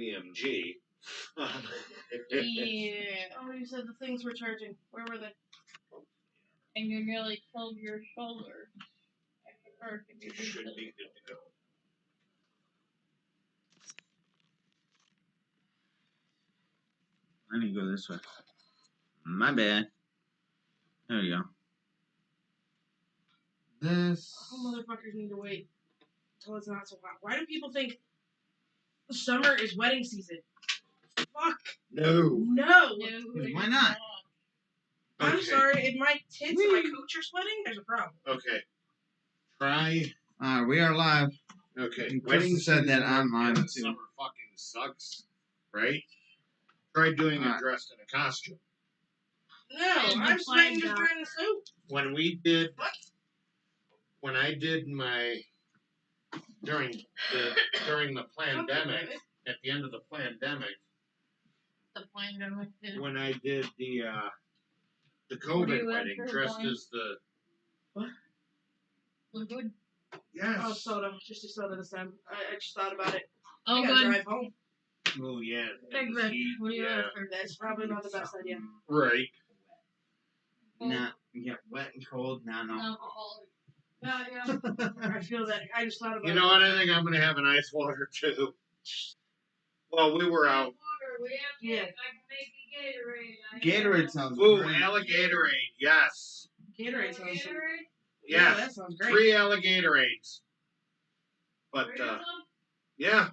BMG. Yeah. Oh, you said the things were charging. Where were they? And you nearly killed your shoulder. You should be good to go. I need to go this way. My bad. There you go. This. Oh, motherfuckers need to wait until it's not so hot. Why do people think summer is wedding season? Fuck. No. No. Why not? I'm Okay. sorry. If my tits and my cooch are sweating, there's a problem. Okay. Try. We are live. Okay. And Wedding Chris said that season online in the too. summer fucking sucks, right? Try doing it dressed in a costume. No, I'm sweating just wearing the suit. When we did, when I did my during the pandemic, at the end of the pandemic, when I did the COVID wedding, dressed as the what? Liquid? Yes. Oh, soda. Just a soda this time. I just thought about it. Oh, I gotta drive home. Oh yeah. Big Rick, what do you Yeah. after? That's probably not the best idea. Right. Nah, yeah, wet and cold. Nah, no. Alcohol. Yeah. I feel that. I just thought about it. You know what? I think I'm gonna have an ice water too. Well, we were out. Yeah. I can make a Gatorade sounds Ooh, great. alligatorade. Yes. Gatorade sounds good. Yeah. Yeah, that sounds great. 3 alligatorades. But yeah.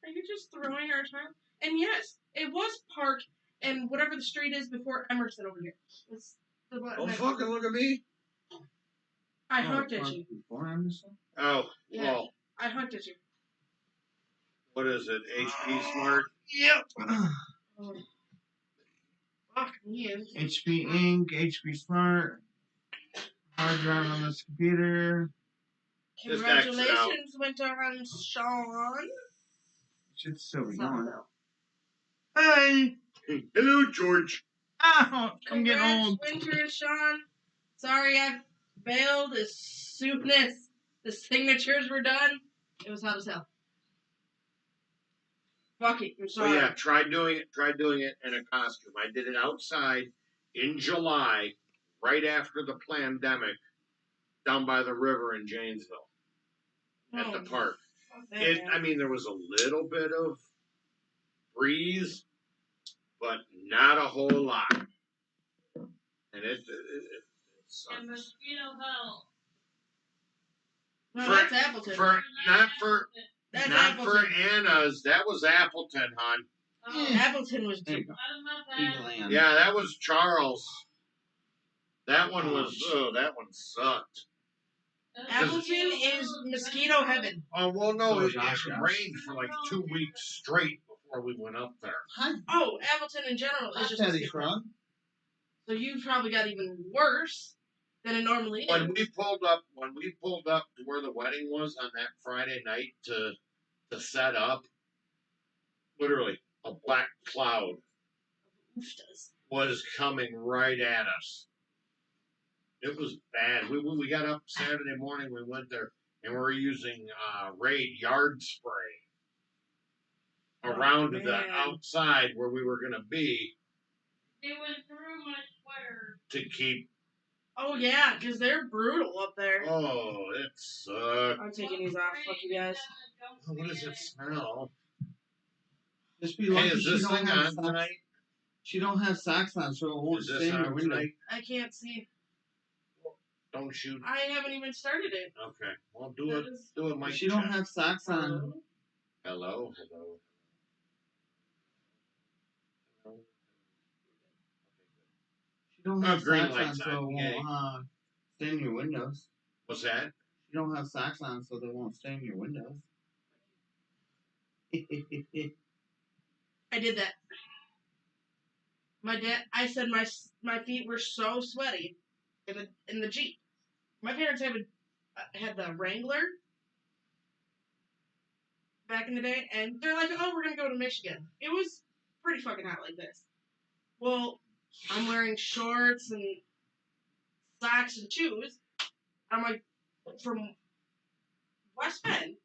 Are you just throwing our time? And yes, it was Park and whatever the street is before Emerson over here. It's the Oh fucking look at me. I honked at you. Oh, Yeah. well. I honked at you. What is it? HP Smart? Yep. Oh. Fuck me. HP Ink, HP Smart, hard drive on this computer. Congratulations, Winter and Sean. Should still be going. Hey. Hello, George. Oh, I'm getting old. Winter and Sean. Sorry I failed as soon as the signatures were done. It was hot as hell. Fuck it, I'm sorry. So yeah, try doing it in a costume. I did it outside in July, right after the pandemic, down by the river in Janesville, at the park. I mean, there was a little bit of breeze, but not a whole lot. And it sucks. And mosquito hell. No, that's Appleton. That's Not Appleton. for Anna's. That was Appleton, hon. Oh, Appleton was There you cheap. go. I don't know that. Yeah, that was Charles. That one was. Oh, that one sucked. Appleton is mosquito heaven. Oh well, no, it Josh, rained for like 2 weeks straight before we went up there. Oh, Appleton in general is just mosquito heaven. So you probably got even worse than it normally is. When we pulled up to where the wedding was on that Friday night to set up, literally a black cloud was coming right at us. It was bad. We got up Saturday morning. We went there and we were using Raid yard spray around the outside where we were gonna be. It went through my sweater. To keep. Oh yeah, because they're brutal up there. Oh, it sucks. I'm taking these off. Fuck you guys. What does it smell? Just be lucky is this she don't thing have on socks. tonight? She don't have socks on, so it won't Is this stay in your on window. tonight? I can't see. Don't shoot. I haven't even started it. Okay. Well, do it, Mike. She don't have socks on. Hello. She don't have green socks on, lights so it on. won't stay in your windows. What's that? You don't have socks on, so they won't stay in your windows. I did that. I said my feet were so sweaty in the Jeep. My parents had the Wrangler back in the day, and they're like, "Oh, we're gonna go to Michigan." It was pretty fucking hot like this. Well, I'm wearing shorts and socks and shoes. I'm like, from West Bend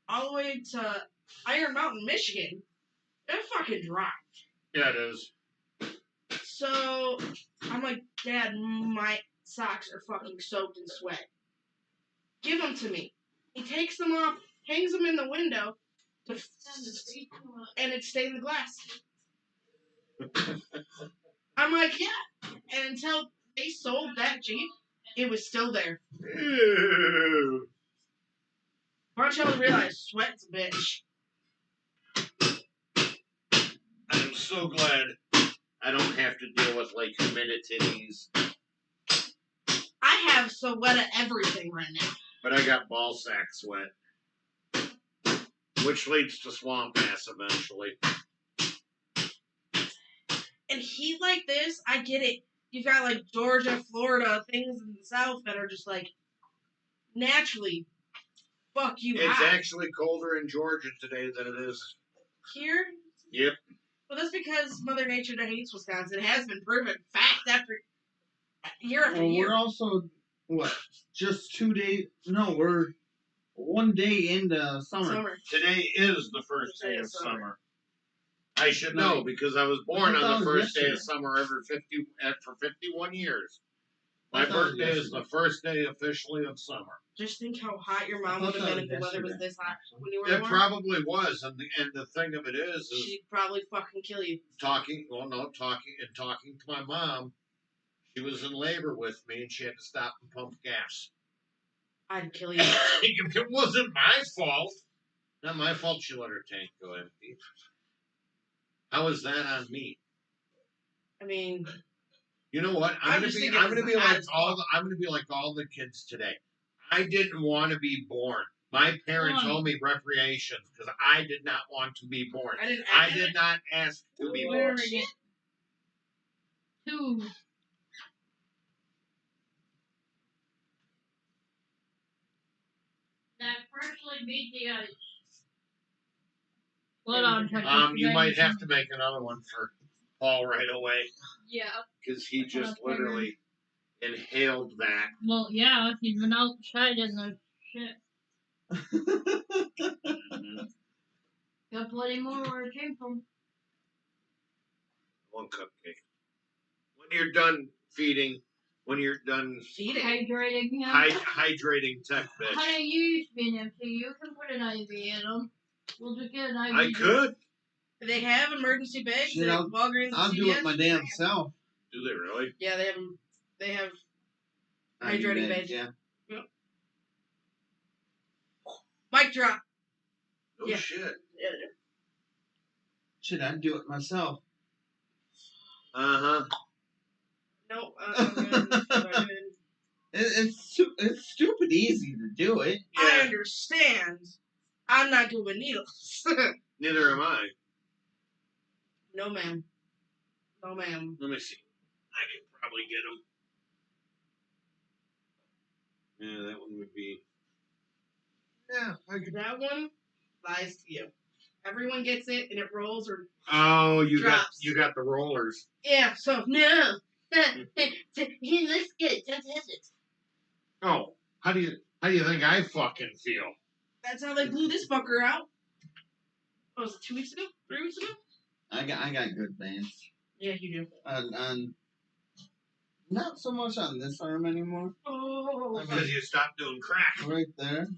all the way to Iron Mountain, Michigan. It's fucking dry. Yeah, it is. So I'm like, Dad, my socks are fucking soaked in sweat. Give them to me. He takes them off, hangs them in the window, and it's stained the glass. I'm like, yeah. And until they sold that Jeep, it was still there. Ew. Why don't y'all realize sweat's a bitch? I'm so glad I don't have to deal with like humidities. I have sweat at everything right now. But I got ball sack sweat. Which leads to swamp ass eventually. And heat like this, I get it. You've got like Georgia, Florida, things in the South that are just like naturally fuck you It's hot. actually colder in Georgia today than it is Here? Yep. Well, that's because Mother Nature hates Wisconsin. It has been proven fact after year after year. We're also, just 2 days? No, we're 1 day into summer. Today is the first day of summer. I should know because I was born on the first day of summer for 51 years. My birthday is the first day officially of summer. Just think how hot your mom would have been if the weather was this hot when you were It born. probably was, and the thing of it is she'd probably fucking kill you. Talking to my mom. She was in labor with me, and she had to stop and pump gas. I'd kill you. It wasn't my fault. Not my fault. She let her tank go empty. How is that on me? I mean, you know what? I'm gonna be like all the kids today. I didn't want to be born. My parents owe me reparations because I did not want to be born. I did not ask to be born. Two. That freshly beat the ice. Hold on. You might have to make another one for Paul right away. Yeah. Because he just literally inhaled that. Well, yeah, he's been outside in the shit. Got plenty more where it came from. One cupcake. When you're done feeding, hydrating him. Hydrating tech bitch. Honey, you used to be an MP. You can put an IV in them. We'll just get an IV. I could. They have emergency bags Shit, at Walgreens. I'll do it my damn self. Do they really? Yeah, they have them. They have hydrating bags. Yeah. Yep. Mic drop. Oh yeah. Shit. Yeah. Shit, I'd do it myself. Uh-huh. No. It's stupid easy to do it. Yeah. I understand. I'm not doing needles. Neither am I. No, ma'am. No, ma'am. Let me see. I can probably get them. Yeah, that one would be. Yeah, I could. That one lies to you. Everyone gets it, and it rolls or. Oh, you drops. got the rollers. Yeah. So no. He looks good. Just has it. Oh, how do you think I fucking feel? That's how they blew this fucker out. What was it? 2 weeks ago? 3 weeks ago? I got good bands. Yeah, you do. On not so much on this arm anymore. Oh, because you stopped doing crack. Right there.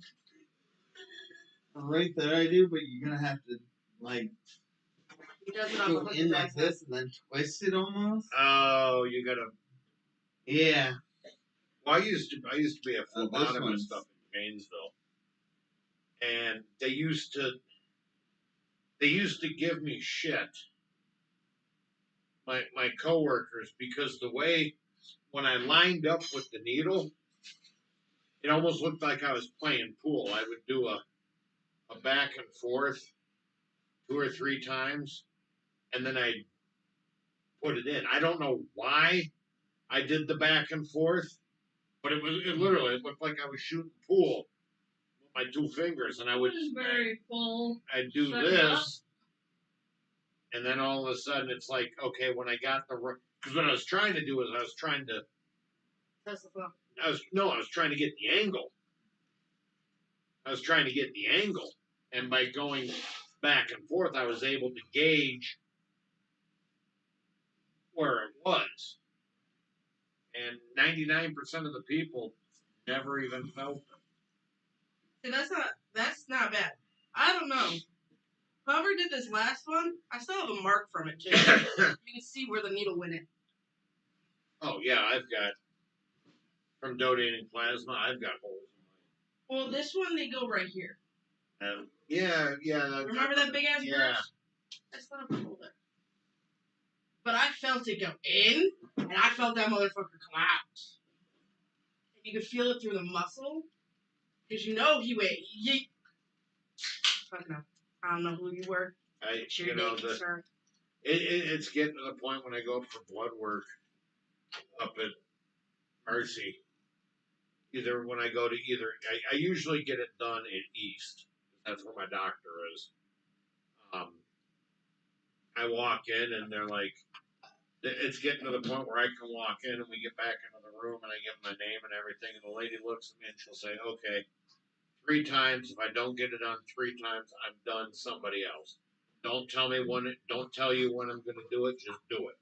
Right there, I do, but you're gonna have to go in like this and then twist it almost. Oh, you gotta. Yeah. Well, I used to be a phlebotomist up in Gainesville, and they used to give me shit. My coworkers, because the way when I lined up with the needle, it almost looked like I was playing pool. I would do a back and forth 2 or 3 times, and then I'd put it in. I don't know why I did the back and forth, but it literally looked like I was shooting pool with my 2 fingers, and I would very full. I'd do this, and then all of a sudden it's like, okay, when I got because what I was trying to do is I was trying to get the angle. And by going back and forth, I was able to gauge where it was. And 99% of the people never even felt it. See, that's not bad. I don't know. Whoever did this last one, I still have a mark from it too. You can see where the needle went in. Oh yeah, I've got from donating plasma. I've got holes in Well, this one they go right here. mine. Yeah. Remember that big ass Yeah. brush? That's not a hole there. But I felt it go in, and I felt that motherfucker come out. And you could feel it through the muscle, because you know he went yeet. Fucking up. I don't know who you were. It's your day concern. It's getting to the point when I go up for blood work up at Mercy. Either when I go to I usually get it done in East. That's where my doctor is. I walk in and they're like, it's getting to the point where I can walk in and we get back into the room and I give them my name and everything and the lady looks at me and she'll say, okay, 3 times. If I don't get it done 3 times, I'm done somebody else. Don't tell me when. Don't tell you when I'm going to do it. Just do it.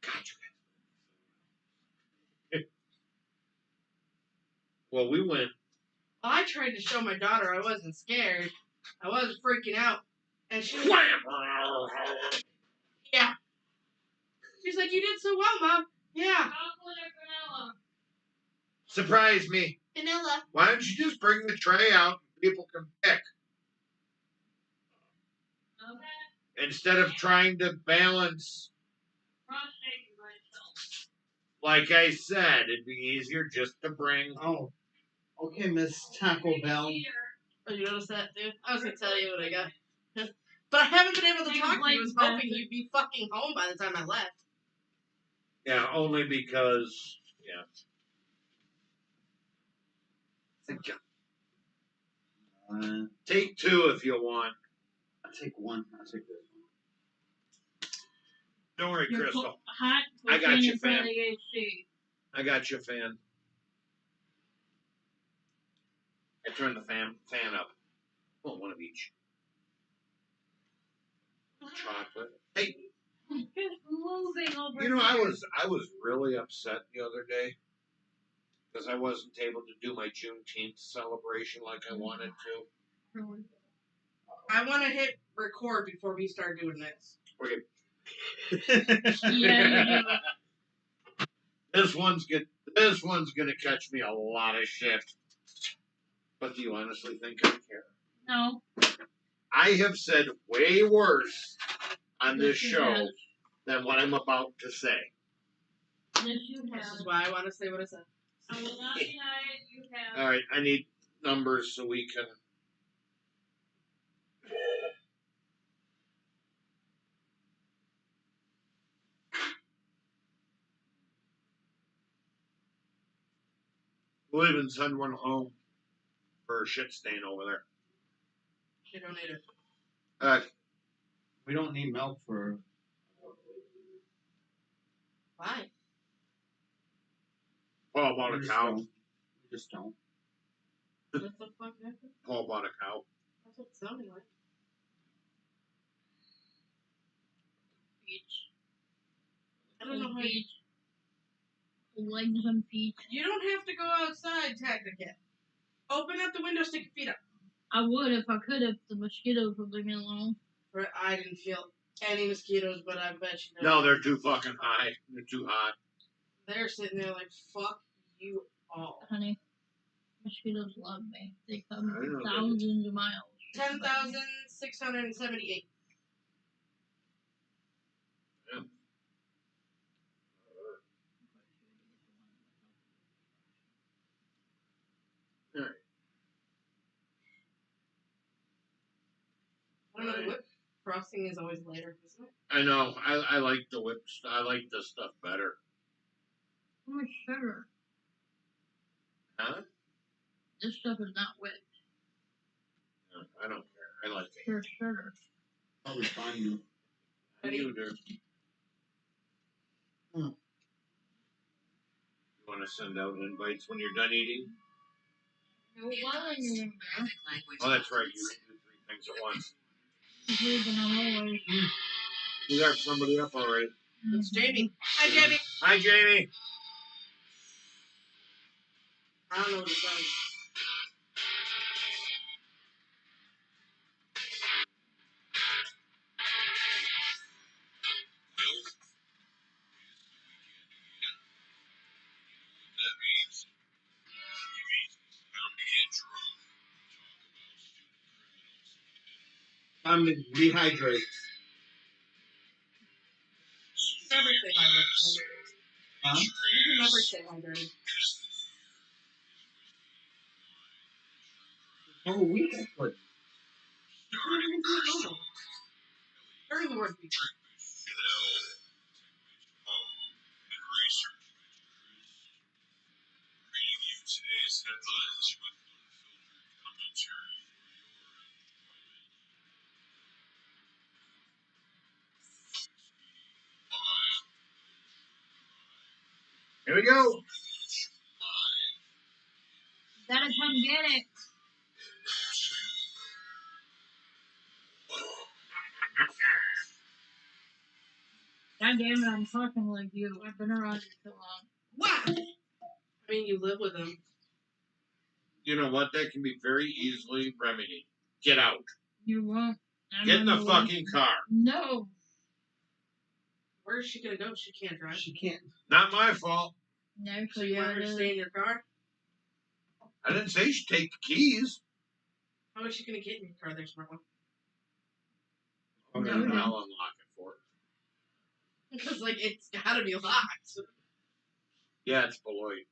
God, you. Well, we went. I tried to show my daughter I wasn't scared. I wasn't freaking out. And she was yeah. She's like, you did so well, Mom. Yeah. Chocolate or vanilla? Surprise me. Vanilla. Why don't you just bring the tray out and people can pick? Okay. Instead of trying to balance. Like I said, it'd be easier just to bring. Oh, okay, Miss Taco Bell. Oh, you noticed that, dude? I was going to tell you what I got. But I haven't been able to talk to you. I was hoping you'd be fucking home by the time I left. Yeah, only because, take 2 if you want. I'll take 1. I'll take this one. Don't worry, You're Crystal. Hot. I got you, fam. AC. I got you, fan. I turned the fan up. Well, 1 of each. Chocolate. Hey, Just moving over. you know, I was really upset the other day because I wasn't able to do my Juneteenth celebration like I wanted to. I want to hit record before we start doing this. Okay. Yeah, you do. This one's gonna catch me a lot of shit. But do you honestly think I care? No. I have said way worse on this Yes, you show have. than what I'm about to say. Yes, you This have. is why I want to say what I said. I will not deny it. You have. All right, I need numbers so we can. We'll even send one home for a shit stain over there. You don't need it. We don't need milk for. Why? Paul bought a cow. We just don't. What the fuck happened? Paul bought a cow. That's what it sounded like. Peach. I don't know how Peach. Legs and feet. You don't have to go outside, technically. Open up the window, stick your feet up. I would if I could, if the mosquitoes would leave me alone. I didn't feel any mosquitoes, but I bet you No, they're too fucking high. They're too hot. They're sitting there like, fuck you all. Honey, mosquitoes love me. They come I know they do. thousands of miles. 10,678. Alright. I don't know, the whip frosting is always later, isn't it? I know. I like the whips. I like this stuff better. How much sugar? Huh? This stuff is not whipped. No, I don't care. I like it. Pure sugar. I'll refine you. I do, dude. Hmm. You want to send out invites when you're done eating? Well, in there. Oh, that's right. You do 3 things at once. He's leaving always. We got somebody up already. It's Jamie. Hi, Jamie. Hi, Jamie. I don't know what it says. Time to dehydrate. Never say hydrated. Huh? You can never say hydrated. Oh, we can put. You can't even do it normal. During the word feature. Here we go. Gotta come get it. God damn it, I'm talking like you. I've been around you too long. Wow. I mean, you live with him. You know what? That can be very easily remedied. Get out. You won't. Get in the fucking car. No. Where is she gonna go? She can't drive. She can't. Not my fault. No, So you want her to stay in your car? I didn't say you should take the keys. How is she gonna get in your car there, smart one? Okay, No, then I'll unlock it for her. Because, like, it's gotta be locked. Yeah, it's Beloit.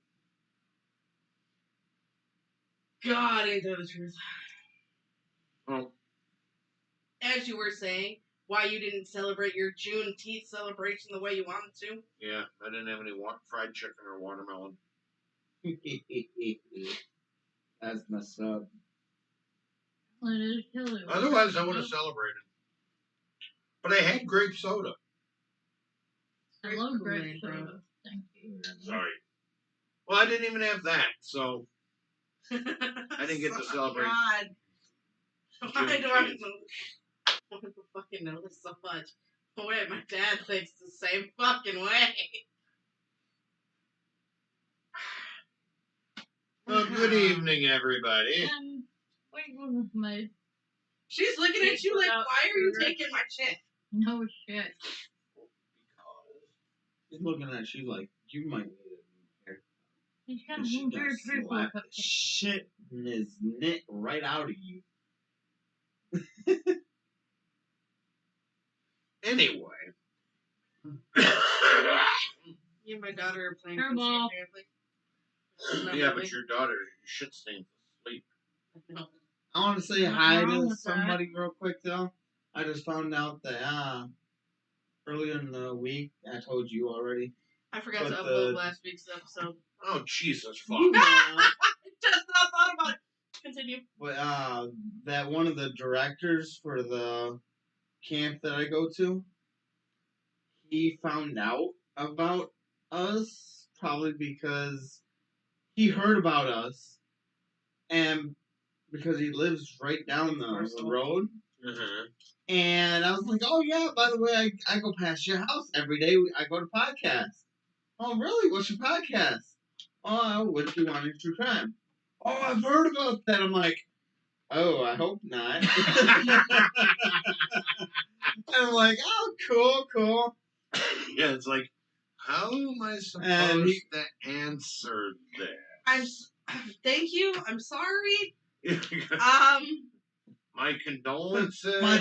God, ain't that the truth. Oh, As you were saying, why you didn't celebrate your Juneteenth celebration the way you wanted to. yeah. I didn't have any fried chicken or watermelon. That's messed up. Well, it is killer. Otherwise, I would have celebrated. But I had grape soda. I love grape Kool-Aid, bro. soda. Thank you. Sorry. Well, I didn't even have that, so I didn't get to celebrate. God. Why do I want to fucking know this so much? Oh, wait, my dad thinks the same fucking way. Well, good evening, everybody. Wait, what was my... She's looking at you like, why are you taking my shit? No shit. She's looking at you like, you might need a new haircut. He's got And a she blue gonna beard too. slap the shit in his knit right out of you. Anyway. You and my daughter are playing Turbo. PC, apparently. Yeah, but your daughter, shit stains asleep. No. I want to say What's hi wrong to with somebody real quick, though. I just found out that earlier in the week, I told you already. I forgot to But upload last week's episode. Oh, Jesus, fuck. I just not thought about it. Continue. But that one of the directors for the camp that I go to, he found out about us probably because he heard about us, and because he lives right down the road. Uh-huh. And I was like, oh yeah, by the way, I go past your house every day. I go to podcast. Oh really? What's your podcast? Oh, what you want to crime? Oh, I've heard about that. I'm like, oh, I hope not. I'm like, oh, cool. Yeah, it's like, how am I supposed to answer that? Thank you. I'm sorry. My condolences. My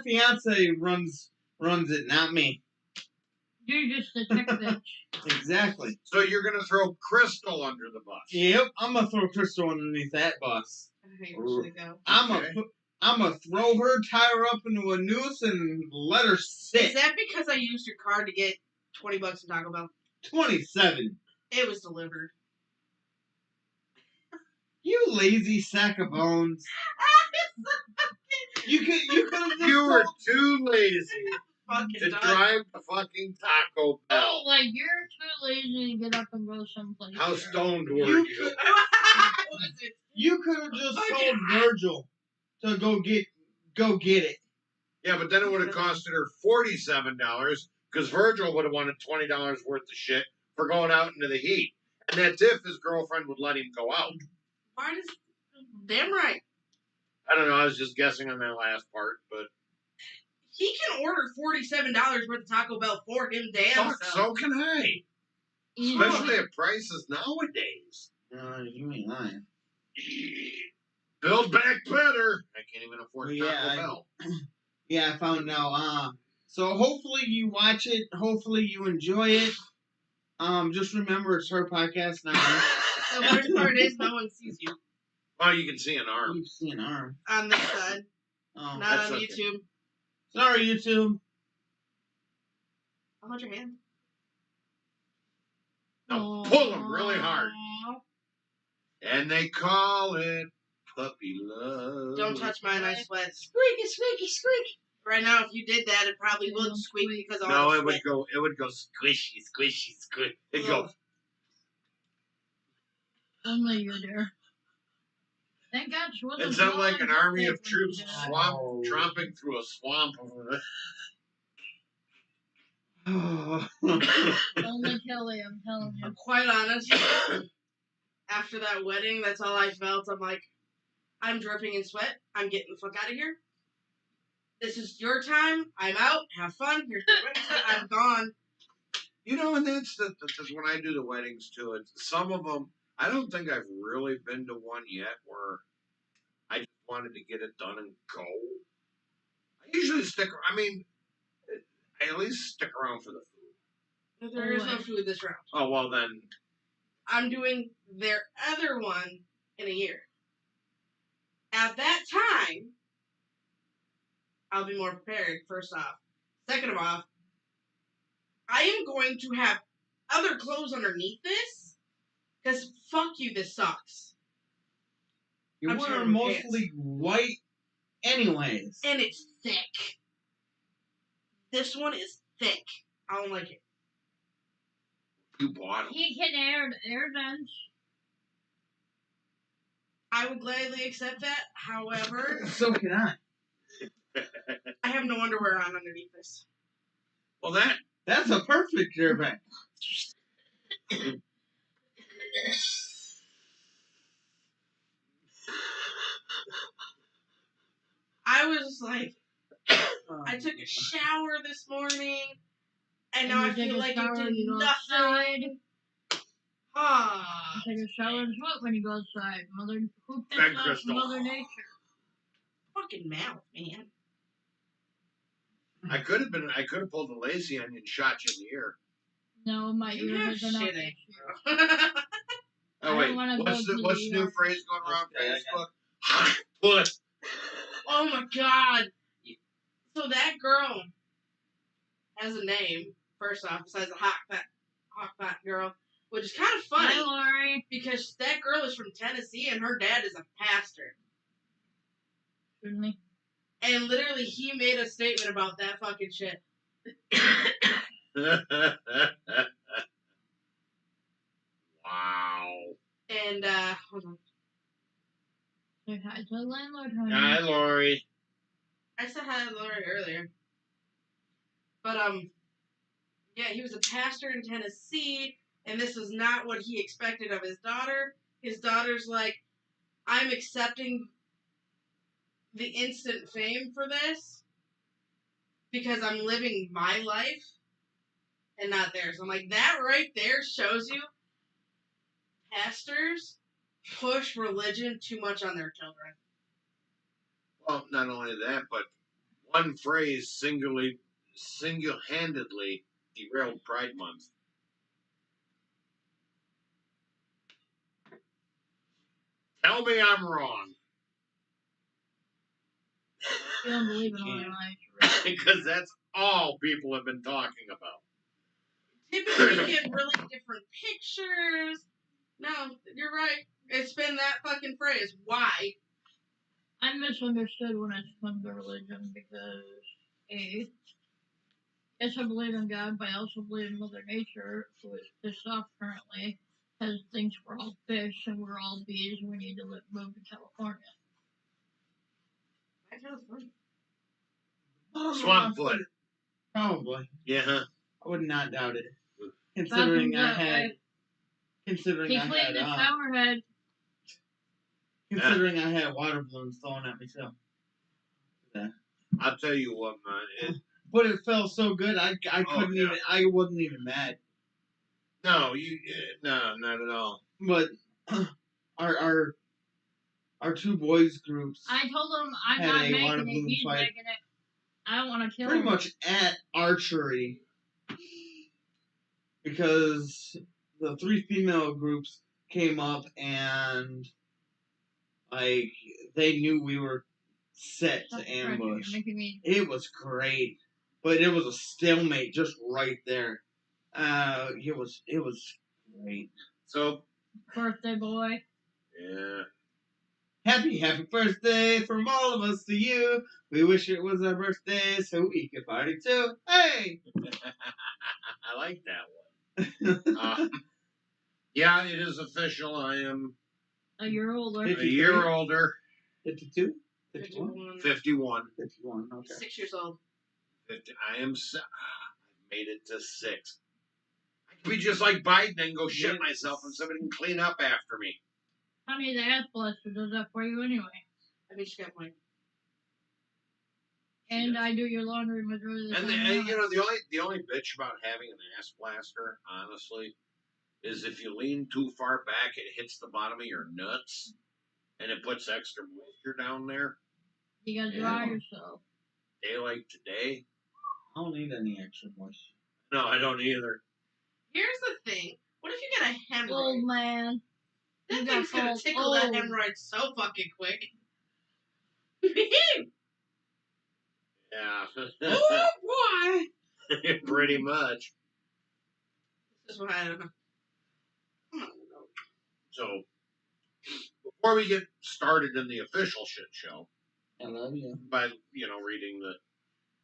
fiance runs it, not me. You're just a tech bitch. Exactly. So you're gonna throw Crystal under the bus? Yep, I'm gonna throw Crystal underneath that bus. Okay, where should I go? I'm gonna throw her, tie her up into a noose, and let her sit. Is that because I used your card to get $20 in Taco Bell? 27. It was delivered. You lazy sack of bones. You could have just You were too lazy to done. drive the fucking Taco Bell. Oh, like, you're too lazy to get up and go someplace. How stoned were You you? You could have just told Virgil to go get go get it. Yeah, but then it would have costed her $47 because Virgil would have wanted $20 worth of shit for going out into the heat. And that's if his girlfriend would let him go out. Why does... Damn right. I don't know. I was just guessing on that last part, but He can order $47 worth of Taco Bell for him damn fuck, self. so can I. Especially at prices nowadays. You ain't lying. Build back better. I can't even afford Well, Taco yeah, Bell. Yeah, I found out. So hopefully you watch it. Hopefully you enjoy it. Just remember it's her podcast now. The worst part is no one sees you. Oh, you can see an arm. You see an arm. On this side. Oh, Not that's on okay. YouTube. sorry, YouTube. How about your hand? Now pull them really hard. And they call it puppy love. Don't touch mine, I sweat. Squeaky, squeaky, squeak. Right now, if you did that, it probably would squeak because all No, the it would sweat. go. It would go squishy, squishy, squish. It'd go. Only you, dear. Thank God she wasn't. It sounded like an blowing army of cupcake when troops she did it. tromping through a swamp over there. Only Kelly, I'm telling you. I'm quite honest. After that wedding, that's all I felt. I'm like, I'm dripping in sweat. I'm getting the fuck out of here. This is your time. I'm out. Have fun. Here's the wedding set. I'm gone. You know, and that's when I do the weddings too. It's some of them. I don't think I've really been to one yet where I just wanted to get it done and go. I usually stick. I mean, I at least stick around for the food. There is no food this round. Oh well, then. I'm doing their other one in a year. At that time, I'll be more prepared, first off. Second of all, I am going to have other clothes underneath this, because fuck you, this sucks. You I'm were sorry, mostly white anyways. And it's thick. This one is thick. I don't like it. You bought them. He can air dance. I would gladly accept that. However, So can I. I have no underwear on underneath this. Well, That's a perfect airbag. I was like, I took a shower this morning, and now I feel like I did nothing. Ah. You take a shower and sweat when you go outside. Who Ben pissed off Crystal. Mother Nature? Fucking mouth, man. I could have pulled the lazy onion and shot you in the ear. No, my You have ears are not. shit in Oh I wait, don't wanna what's go the to what's the the new ER. phrase going around Okay, I Facebook? Hot puss. Oh my god. So that girl has a name, first off, besides the hot fat girl, which is kind of funny. Hi, Lori. Because that girl is from Tennessee and her dad is a pastor. Excuse me. And literally he made a statement about that fucking shit. Wow. And hold on. Say hi to the landlord, honey. Hi, Lori. I said hi to Lori earlier. But yeah, he was a pastor in Tennessee, and this is not what he expected of his daughter. His daughter's like, I'm accepting the instant fame for this because I'm living my life and not theirs. I'm like, that right there shows you pastors push religion too much on their children. Well, not only that, but one phrase single-handedly derailed Pride Month. Tell me I'm wrong. You don't believe in all your life. Because that's all people have been talking about. Typically, we get really different pictures. No, you're right. It's been that fucking phrase. Why? I'm misunderstood when it comes to religion because, A, yes, I believe in God, but I also believe in Mother Nature, who is pissed off currently, because thinks we're all fish and we're all bees and we need to move to California. Swamp foot. Probably. Yeah. I would not doubt it. Happens Considering I that had, way. considering He I cleaned had, the shower head. considering I had water balloons thrown at me too. Yeah. I'll tell you what, man. But it felt so good. I couldn't yeah. even. I wasn't even mad. No, no, not at all. But our two boys groups I told him I'm had not a water making it. balloon He's fight. making it. I don't want to kill pretty him. much at archery because the three female groups came up and like they knew we were set Stop to the pressure, ambush. You're making me. It was great, but it was a stalemate just right there. It was great. So, Birthday boy. yeah. Happy birthday from all of us to you. We wish it was our birthday so we could party too. Hey! I like that one. Yeah, it is official. I am A year older. a 53? year older. 52? 51? 51. 51, okay. 6 years old. 50. I am. I made it to 6. I could be just like Biden and go shit myself, and somebody can clean up after me. Honey, the ass blaster does that for you anyway. I mean, she got mine. And I do your laundry majority of the And time. you know, the only bitch about having an ass blaster, honestly, is if you lean too far back, it hits the bottom of your nuts, and it puts extra moisture down there. You gotta dry yourself. Day like today. I don't need any extra moisture. No, I don't either. Here's the thing. What if you get a hemorrhoid? Old man. That You thing's got gonna called tickle old. that hemorrhoid so fucking quick. Yeah. Oh boy! Pretty much. This is what I don't know. So, before we get started in the official shit show, I love you. by reading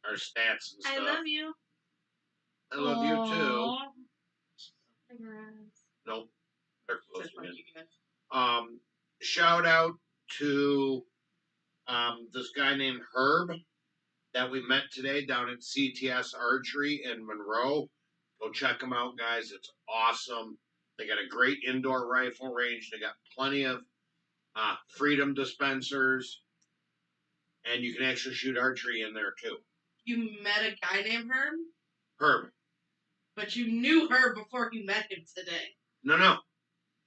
our stats and stuff. I love you. I love you too. Aw. Nope. They're close Says fuck again. you guys. Shout out to this guy named Herb that we met today down at CTS Archery in Monroe. Go check them out, guys. It's awesome. They got a great indoor rifle range. They got plenty of freedom dispensers. And you can actually shoot archery in there, too. You met a guy named Herb? Herb. But you knew her before you met him today. No.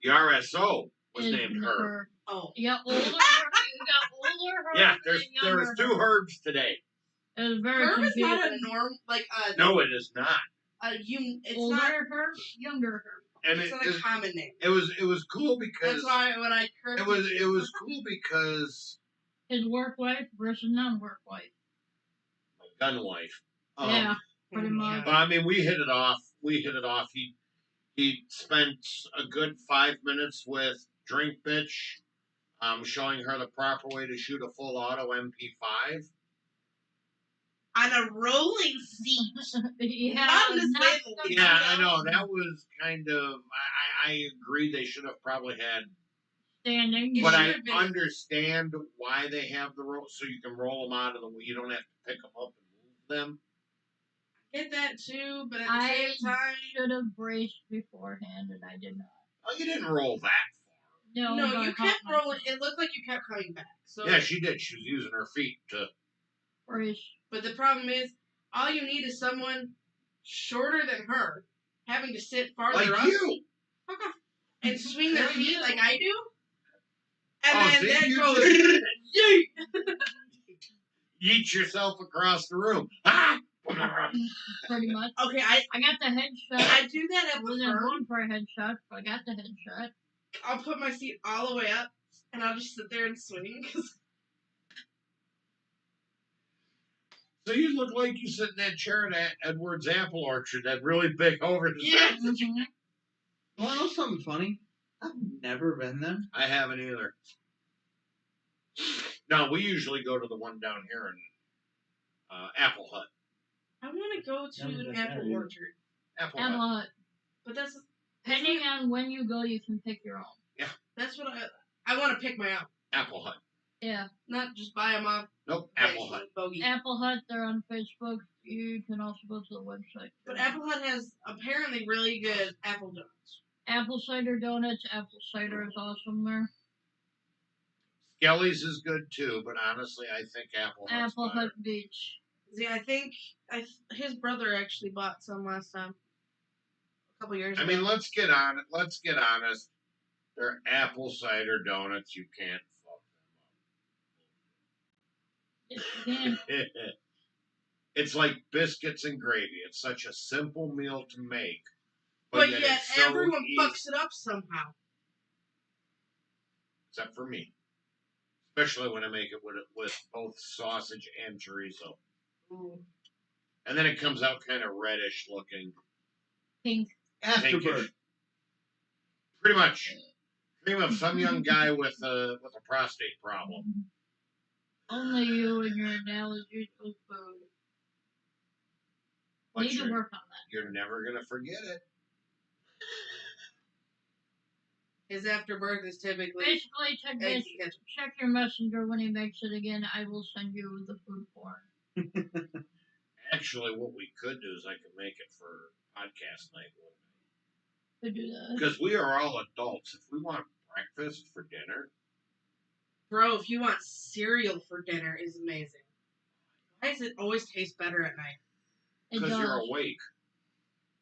The RSO was Is named Herb. Oh. You got older. You got older Herb. Yeah, and there was younger 2 Herbs today. It was very Herb is confusing. not a norm, like a. No, it is not. It's older not. Herb, younger Herb. And It's not a common name. it was cool because That's why when I heard it was cool because His work wife versus non-work wife. my gun wife. Yeah, pretty much. But I mean, we hit it off. He spent a good 5 minutes with Drink Bitch, showing her the proper way to shoot a full auto MP5. On a rolling seat. Yeah, Not in the not same- the- Yeah, I know that was kind of. I agree they should have probably had. standing. It But should I have been- understand why they have the roll, so you can roll them out of the way. You don't have to pick them up and move them. Get that too, but at the I same time. should have braced beforehand, and I did not. Oh, you didn't roll that No, No, but I you caught kept rolling. myself. It looked like you kept coming back. So, far. Yeah, she did. She was using her feet to. Brace. but the problem is, all you need is someone shorter than her having to sit farther Like up you. and swing their Like feet you. like I do, and Oh, then see, that you goes yeet. Yeet yourself across the room. Ah! Pretty much. Okay, I I got the headshot. I do that I at wasn't work. going for a headshot, but I got the headshot. I'll put my seat all the way up, and I'll just sit there and swing. Cause So you look like you sit in that chair at Edward's Apple Orchard, that really big over the Yeah. side. Mhm. Well, know something funny? I've never been there. I haven't either. No, we usually go to the one down here in Apple Hut. I want to go to Never an been apple there. orchard, Apple And Hut. but that's depending on when you go, you can pick your own. what I want to pick my own. Apple Hut. Yeah. Not just buy them off. Nope, Apple Hut. Bogey. Apple Hut, they're on Facebook. You can also go to the website. But Apple Hut has apparently really good apple donuts. Apple cider donuts, apple cider is awesome there. Skelly's is good too, but honestly, I think Apple Hut's Apple better. Hut Beach. See, I think his brother actually bought some last time. A couple years ago. I mean, let's get honest. They're apple cider donuts. You can't fuck them Yeah. up. It's like biscuits and gravy. It's such a simple meal to make, but yet yet it's so everyone easy. fucks it up somehow. Except for me, especially when I make it with both sausage and chorizo, Ooh. and then it comes out kind of reddish looking. Pink. Afterbirth. Pinkish. Pretty much. Think of some young guy with a prostate problem. Only you and your analogies with food. But Need to work on that. you're never gonna forget it. His afterbirth is typically Basically, check your messenger when he makes it again. I will send you the food porn. Actually, what we could do is I could make it for podcast night one night. Could do that. Because we are all adults. If we want breakfast for dinner, bro. If you want cereal for dinner, is amazing. Why does it always taste better at night? because you're awake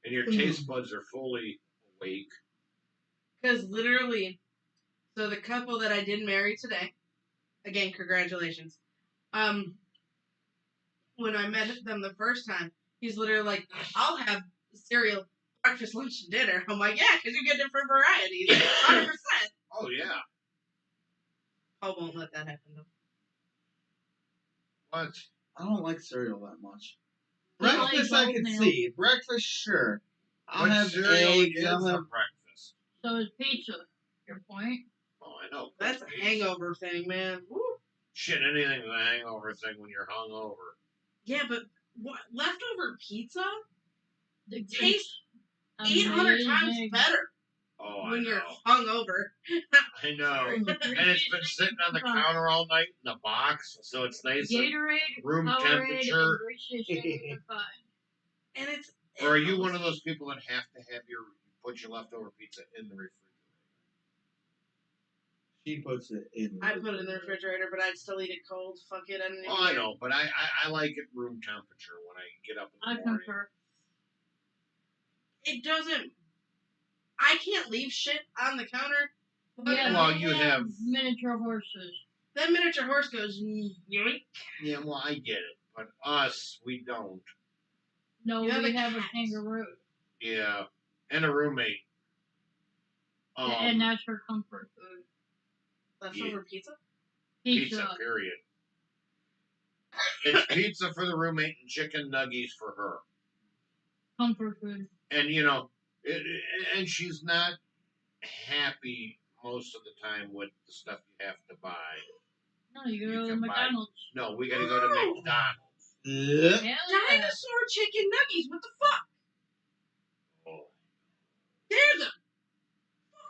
and your taste buds are fully awake. Because literally, so the couple that I did marry today, again, congratulations. When I met them the first time, he's literally like, I'll have cereal, breakfast, lunch, and dinner. I'm like, yeah, because you get different varieties. 100%. Oh, yeah. Paul won't let that happen, though. What? I don't like cereal that much. You like Breakfast I can oatmeal. see. Breakfast, sure. I'll What have cereal eggs. is I'll a have... breakfast? So is pizza. Your point? Oh, I know. That's a hangover thing, man. Woo. Shit, anything's a hangover thing when you're hungover. Yeah, but what leftover pizza The tastes 800 times better Oh, when I you're know. hungover. I know. And it's been sitting on the counter all night in the box, so it's nice and Gatorade, room Powerade, temperature. and greasy shit are fine. And it's. Or are you one of those people that have to have put your leftover pizza in the refrigerator? She puts it in. I put it in the refrigerator, but I'd still eat it cold. Fuck it. I don't Oh, I know, but I like it room temperature when I get up in I the morning. concur. It doesn't. I can't leave shit on the counter. Yeah, Well, they you have- miniature horses. That miniature horse goes yoink. Yeah, well, I get it, but us, we don't. No, You have we a have a cat. kangaroo. Yeah, and a roommate. And that's her comfort food. Leftover pizza? Pizza, period. It's pizza for the roommate and chicken nuggies for her. Comfort food. And, and she's not happy most of the time with the stuff you have to buy. No, you go You to can buy- McDonald's. No, we gotta go to No. McDonald's. Yep. Hell yeah. Dinosaur chicken nuggies. What the fuck? Oh. They're the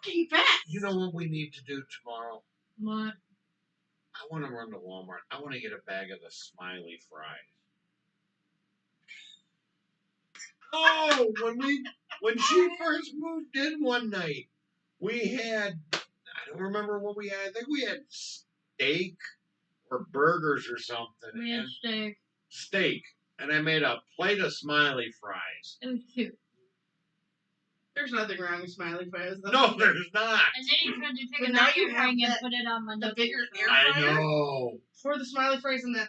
fucking best. You know what we need to do tomorrow? What? I want to run to Walmart. I want to get a bag of the Smiley fries. Oh, when she first moved in one night, we had, I don't remember what we had. I think we had steak or burgers or something. We had and steak. steak. And I made a plate of Smiley fries. It was cute. There's nothing wrong with smiley fries, though. No, there's not. And then you tried to take But a now knife you ring have and that- put it on my the nipple. bigger air I fryer know. for the smiley fries and that.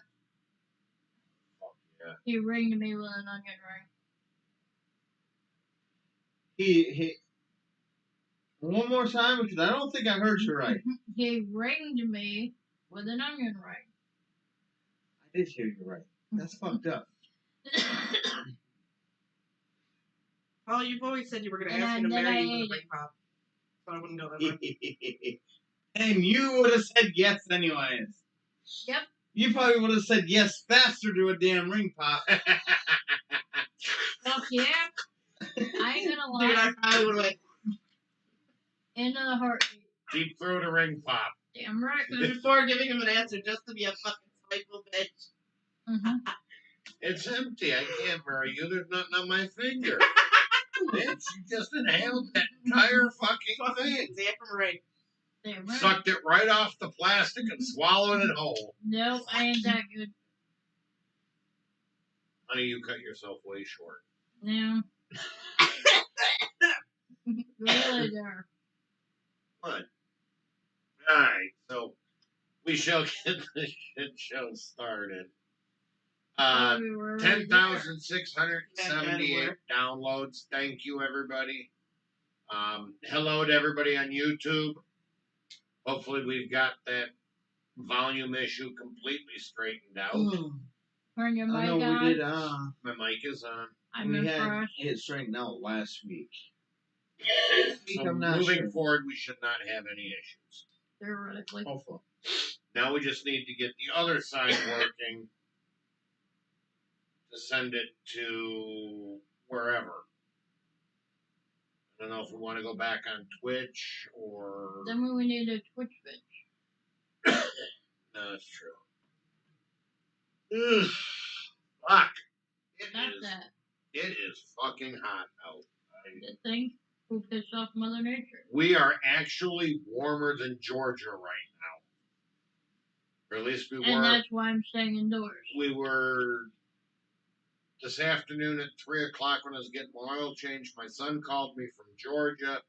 Fuck yeah. He ringed me with an onion ring. He. One more time, because I don't think I heard you right. He ringed me with an onion ring. I did hear you right. That's fucked up. Oh, you've always said you were going to And ask me to then marry I you with ate a ring pop. So I wouldn't go that far. And you would have said yes anyways. Yep. You probably would have said yes faster to a damn ring pop. Fuck yeah. I ain't gonna Dude, lie. I probably would have went, Into the heartbeat. Deep throat a ring pop. Damn right. Before giving him an answer just to be a fucking spiteful bitch. Mm-hmm. It's empty. I can't marry you. There's nothing on my finger. Bitch, you just inhaled that entire fucking thing. Damn right. Damn right. Sucked it right off the plastic and swallowed it whole. No, I ain't that good. Honey, you cut yourself way short. No. Really there. What? Alright, so we shall get the shit show started. We were 10,678 downloads. Thank you, everybody. Hello to everybody on YouTube. Hopefully, we've got that volume issue completely straightened out. Turn your I mic know on. we did. My mic is on. I'm We had impressed. it straightened out last week. So I'm not moving sure. forward, we should not have any issues. Theoretically. Hopefully. Now we just need to get the other side working to send it to wherever. I don't know if we want to go back on Twitch or... Then we need a Twitch bitch. No, that's true. Ugh. Fuck. Not that. It is fucking hot out. The thing who pissed off Mother Nature. We are actually warmer than Georgia right now. Or at least we were. And that's why I'm staying indoors. We were this afternoon at 3 o'clock when I was getting my oil changed. My son called me from Georgia.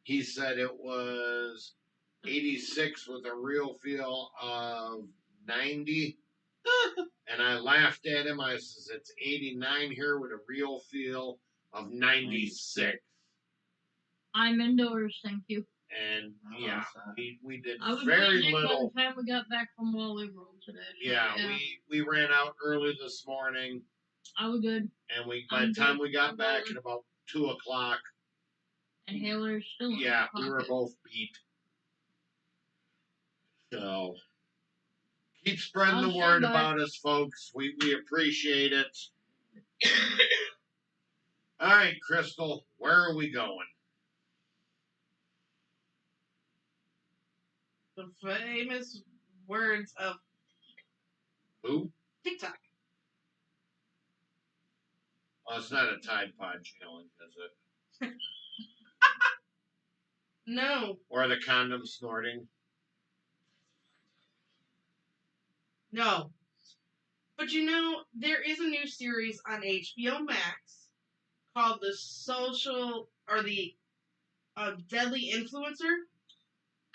He said it was 86 with a real feel of 90. And I laughed at him. I says, it's 89 here with a real feel of 96. I'm indoors, thank you. And yeah, we did I was very waiting little. by the time we got back from Wally World today. So Yeah, we ran out early this morning. I was good. And by the time we got back at about 2 o'clock. And Haylor's still in Yeah, his we were pocket. both beat. So keep spreading the word about us, folks. We appreciate it. All right, Crystal, where are we going? The famous words of Who? TikTok. Oh, it's not a Tide Pod challenge, is it? No. Or the condom snorting? No. But you know, there is a new series on HBO Max called The Social, or the Deadly Influencer.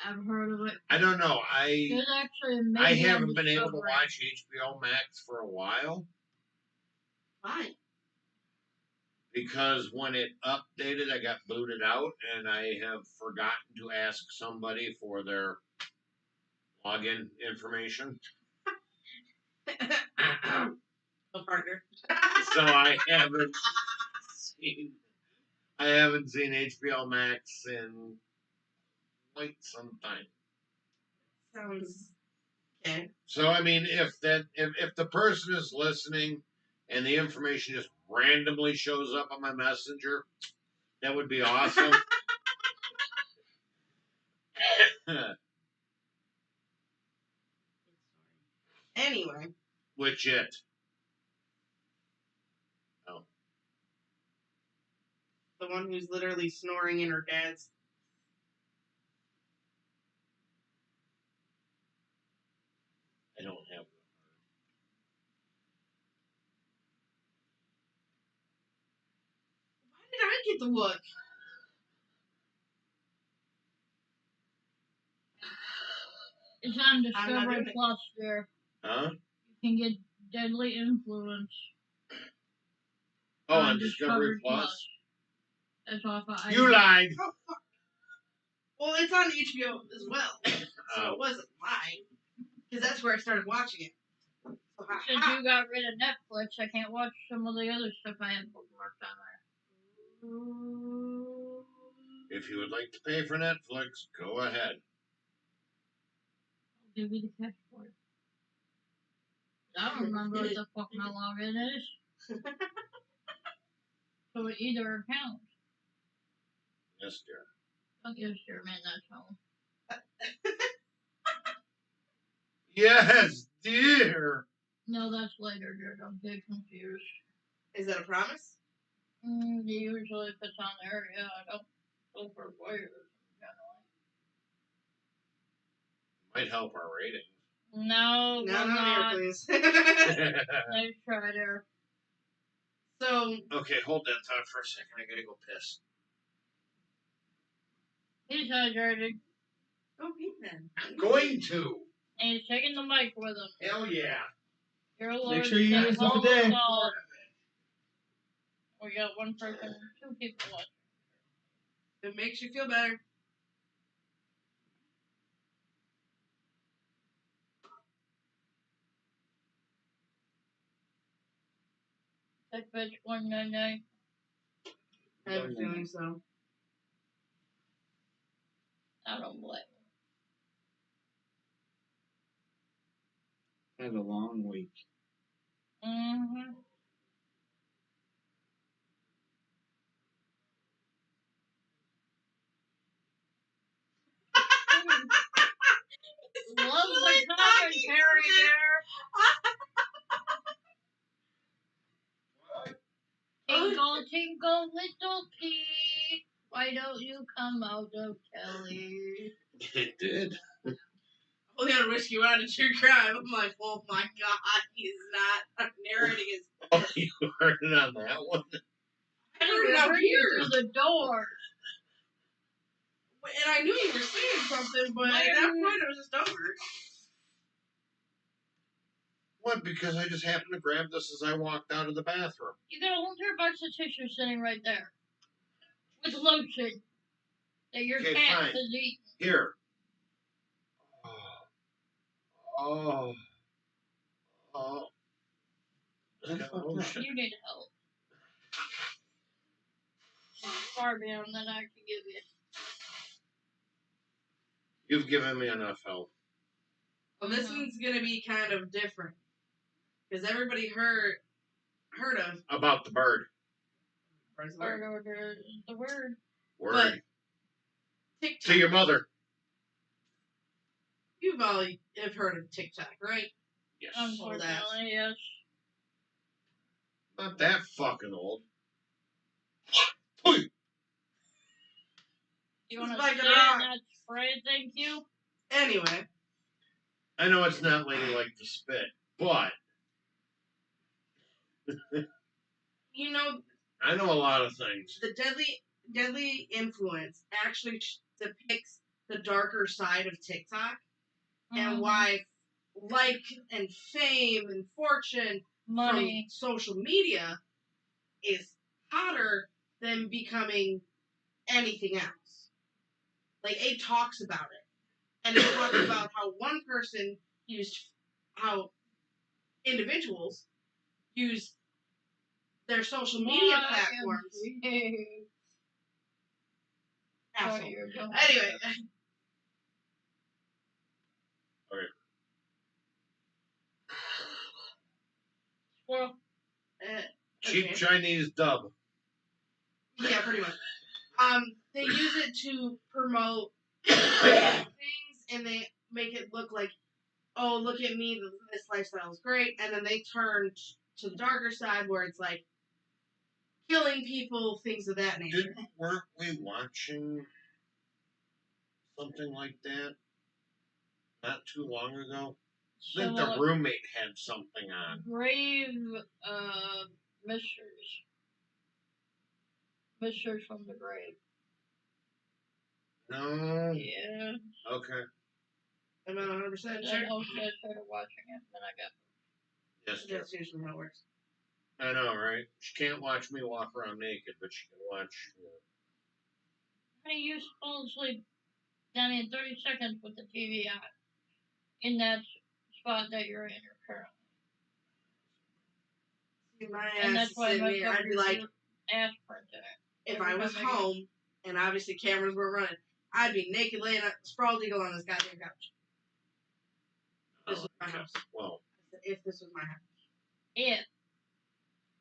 I've heard of it. I don't know. There's actually a I maybe on haven't been able to Discovery. watch HBO Max for a while Why? because when it updated, I got booted out, and I have forgotten to ask somebody for their login information. A partner. So I haven't seen HBO Max in quite some time. Sounds okay. So I mean, if the person is listening and the information just randomly shows up on my messenger, that would be awesome. Anyway. Which it? Oh, The one who's literally snoring in her dad's. I don't have. Why did I get the look? It's on I'm not Discovery doing it. Plus there. Huh? You can get Deadly Influence. Oh, on Discovery Plus. That's off of You lied. Oh, fuck. Well, it's on HBO as well. So it wasn't mine. Because that's where I started watching it. So, Since you got rid of Netflix, I can't watch some of the other stuff I had bookmarked on there. If you would like to pay for Netflix, go ahead. I'll give you the cash for it. I don't remember what the fuck my login is. So either account. Yes, dear. I'll give your man that phone. Yes, dear. No, that's later, dude. Don't get confused. Is that a promise? Usually if it's on there, yeah, I don't go for voyeurs generally. Might help our ratings. No, No, will no, not. here, please. Nice try there. So, Okay, hold that thought for a second. I gotta go piss. He's hydrated, go pee then. I'm going to. and he's taking the mic with him. Hell yeah. Your Lord Make sure you use the hold bidet. us all. We got one person, 2 people watching. It makes you feel better. That bitch 199. I have a feeling so. I don't blame Had a long week. him. Mm-hmm. Love the commentary there. Tinkle, tinkle, little pea. Why don't you come out of Kelly? It did. Only on Whiskey Round a True Crime. I'm like, oh my god, he's not narrating his. Oh, you heard it on that one? I heard it out heard you here. through the door. And I knew you were saying something, but at that point it was just over. What? Because I just happened to grab this as I walked out of the bathroom. You got a whole entire box of tissue sitting right there. With lotion. That your Okay, cat fine. has eaten. Here. Oh. Oh. That's fucked up. You need help. Far beyond that I can give you. You've given me enough help. Well, this one's gonna be kind of different. Because everybody heard of About the bird. Bird order is the word. Word. But TikTok. To your mother. You've all have heard of TikTok, right? Yes. Unfortunately, yes. Not that fucking old. You want to Like say it on. not spray, thank you? Anyway, I know it's not ladylike to spit, but you know, I know a lot of things. the deadly influence actually depicts the darker side of TikTok and why like and fame and fortune Money. from social media is hotter than becoming anything else. Like, it talks about it. And it talks about how one person how individuals use their social media platforms. Asshole. Anyway. Well, Cheap okay. Chinese dub. Yeah, pretty much. They use it to promote things, and they make it look like, oh, look at me, this lifestyle is great, and then they turn to the darker side where it's like killing people, things of that nature. Weren't we watching something like that not too long ago? I think the roommate had something on. Grave mysteries. Mysteries from the grave. No. Yeah. Okay. I'm not 100% I sure. started watching it, then I got. Yes, That's usually how it works. I know, right? She can't watch me walk around naked, but she can watch. Honey, you fall asleep down in 30 seconds with the TV on. In that spot that you're in currently. My And ass that's is why sitting my there. I'd be like, ass print in it. if I was home and obviously cameras were running, I'd be naked laying up, sprawled eagle on this goddamn couch. This was my house. Well, if this was my house. Yeah.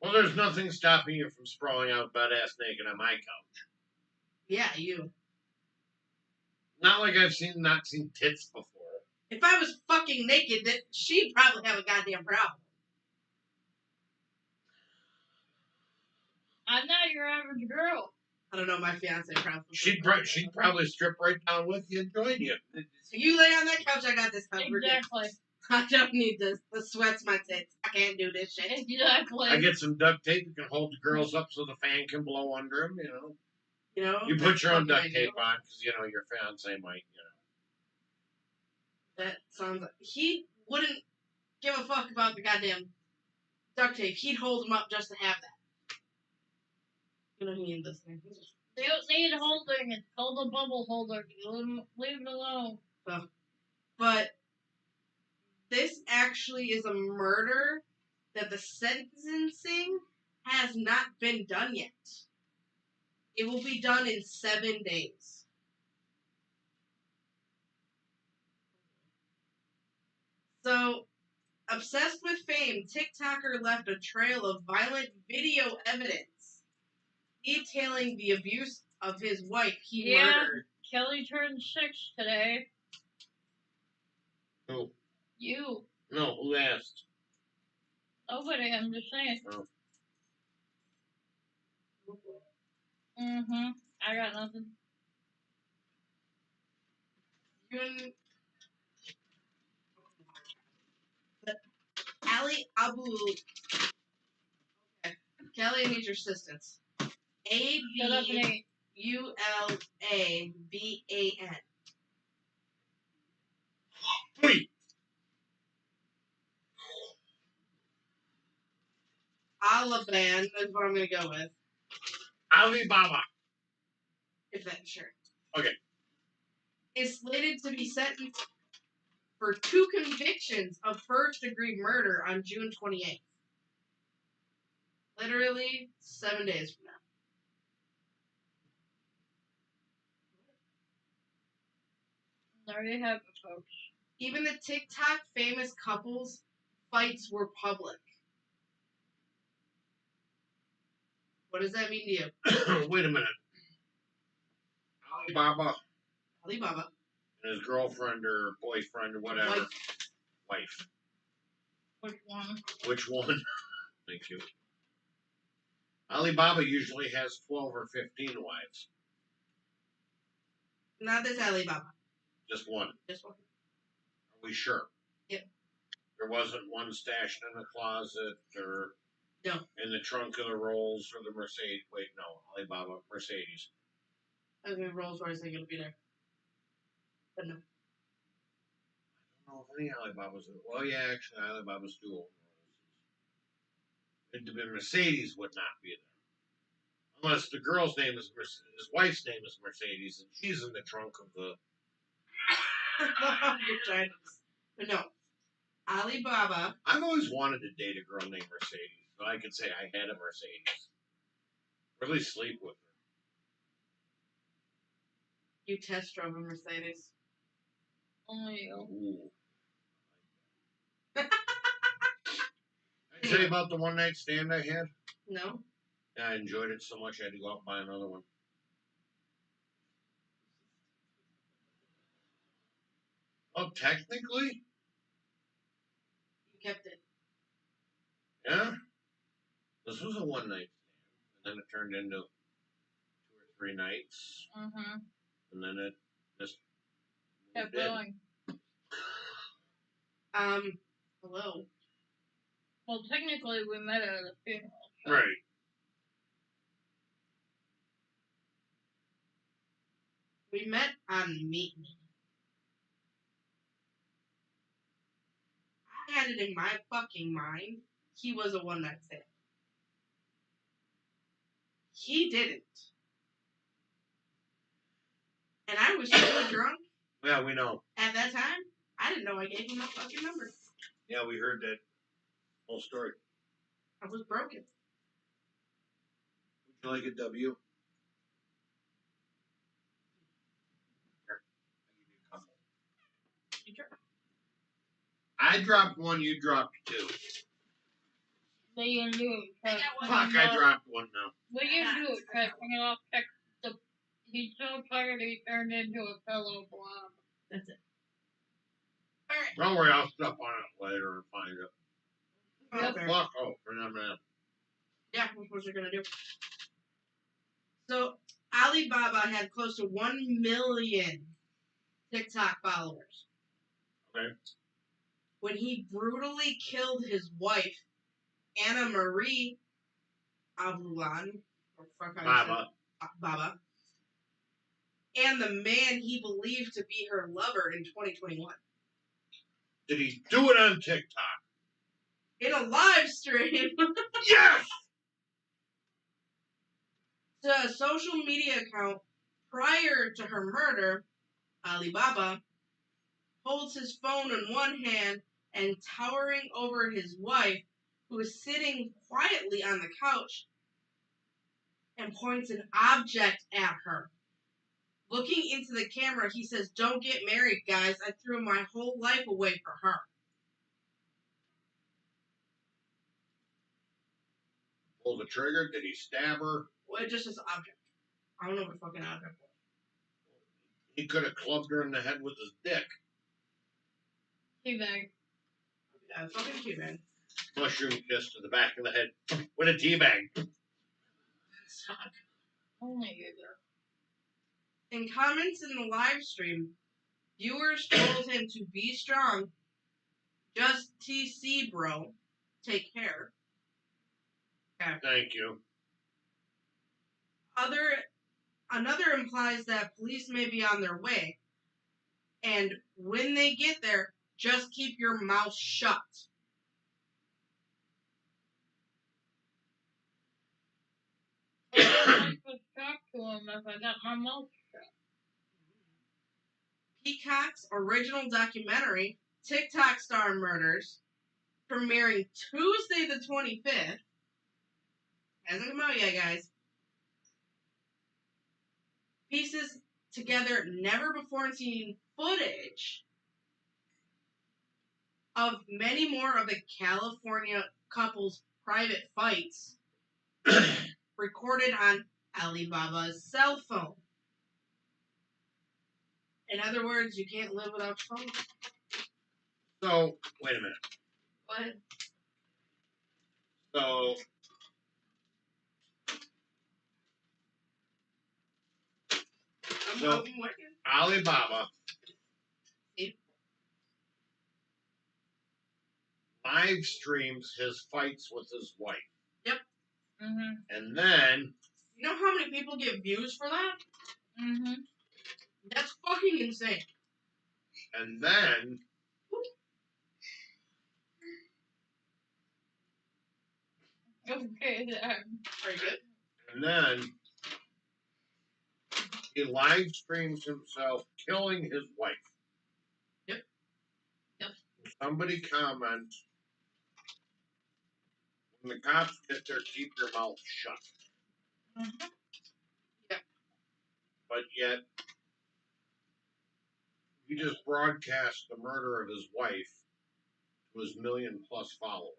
Well, there's nothing stopping you from sprawling out butt ass naked on my couch. Yeah, you. Not like I've not seen tits before. If I was fucking naked, then she'd probably have a goddamn problem. I'm not your average girl. I don't know, my fiance probably. She'd probably strip right down with you and join you. You lay on that couch, I got this covered. Exactly. I don't need this. The sweat's my tits. I can't do this shit. Exactly. I get some duct tape. You can hold the girls up so the fan can blow under them, you know. You know? You put your own That's duct what I tape on because, you know, your fiance might, you know. That sounds like he wouldn't give a fuck about the goddamn duct tape. He'd hold them up just to have that. You know he ain't listening. They don't need holding. It's called a bubble holder. Leave it alone. But this actually is a murder that the sentencing has not been done yet. It will be done in 7 days. So, obsessed with fame, TikToker left a trail of violent video evidence detailing the abuse of his wife he murdered. Kelly turned 6 today. Who? You. No, who asked? Nobody, I'm just saying. Oh. I got nothing. Ali Abu. Okay. Kelly, I need your assistance. Shut up and eat. ABULABAN. Wait. Alaban is what I'm going to go with. Alibaba. If that's sure. Okay. Is slated to be sentenced for 2 convictions of first-degree murder on June 28th. Literally 7 days from now. There you have it, folks. Even the TikTok famous couples fights were public. What does that mean to you? Wait a minute. Alibaba Alibaba. and his girlfriend or boyfriend or whatever. Wife. Which one? Which one? Thank you. Alibaba usually has 12 or 15 wives. Not this Alibaba. Just one. Just one. Are we sure? Yep. There wasn't one stashed in the closet or No. in the trunk of the Rolls or the Mercedes. Wait, no. Alibaba, Mercedes. I was going to Rolls Royce, they're going to be there. But no. I don't know if any Alibabas. Well, yeah, actually, Alibaba's do own Rolls. The Mercedes would not be there. Unless the girl's name is his wife's name is Mercedes, and she's in the trunk of the. You're trying to. But no. Alibaba. I've always wanted to date a girl named Mercedes, so I could say I had a Mercedes. Or at least sleep with her. You test drove a Mercedes. Only you. Ooh. Did I tell you about the one night stand I had? No. Yeah, I enjoyed it so much I had to go out and buy another one. Oh, technically? You kept it. Yeah. This was a one night stand. And then it turned into 2 or 3 nights. And then it just Kept moved in. going. Hello. Well, technically, we met at a funeral. So. Right. We met on Meet Me. I had it in my fucking mind he was a one night stand. He didn't. And I was so drunk Yeah, we know. at that time, I didn't know I gave him my fucking number. Yeah, we heard that whole story. I was broken. Would you like a W? Here, I'll give you a couple. I dropped one, you dropped 2. They didn't do it. Fuck, I dropped one now. What you do? Try to bring it off. Check the. He's so tired he turned into a pillow blob. That's it. Alright. Don't worry, I'll step on it later and find it. Okay. Fuck, oh, remember. Yeah, what was I gonna do? So, Alibaba had close to 1 million TikTok followers. Okay. When he brutally killed his wife, Anna Marie Abulan, or fuck how you say it, Baba, and the man he believed to be her lover in 2021. Did he do it on TikTok? In a live stream Yes! to a social media account prior to her murder, Alibaba holds his phone in one hand and towering over his wife, who is sitting quietly on the couch, and points an object at her. Looking into the camera, he says, "Don't get married, guys. I threw my whole life away for her." Pull the trigger? Did he stab her? Well, it just says object. I don't know what the fucking object was. He could have clubbed her in the head with his dick. Teabag. Yeah, fucking cute, man. Mushroom kiss to the back of the head with a teabag. Suck. Only you do. In comments in the live stream, viewers told him to be strong. Just TC, bro. Take care. Okay. Thank you. Another implies that police may be on their way, and when they get there, just keep your mouth shut. I could talk to him if I got my mouth shut. Peacock's original documentary, TikTok Star Murders, premiering Tuesday the 25th. Hasn't come out yet, guys. Pieces together never before seen footage of many more of the California couple's private fights recorded on Alibaba's cell phone. In other words, you can't live without your phone. So, wait a minute. What? So, I'm working. Alibaba Yep. live streams his fights with his wife. Yep. Mm-hmm. And then, You know how many people get views for that? Mm-hmm. That's fucking insane. and then, Okay, then. Are you good? and then, he live streams himself killing his wife. Yep. Yep. Somebody comments, when the cops get there, keep your mouth shut. Mm-hmm. But yet, he just broadcast the murder of his wife to his million-plus followers.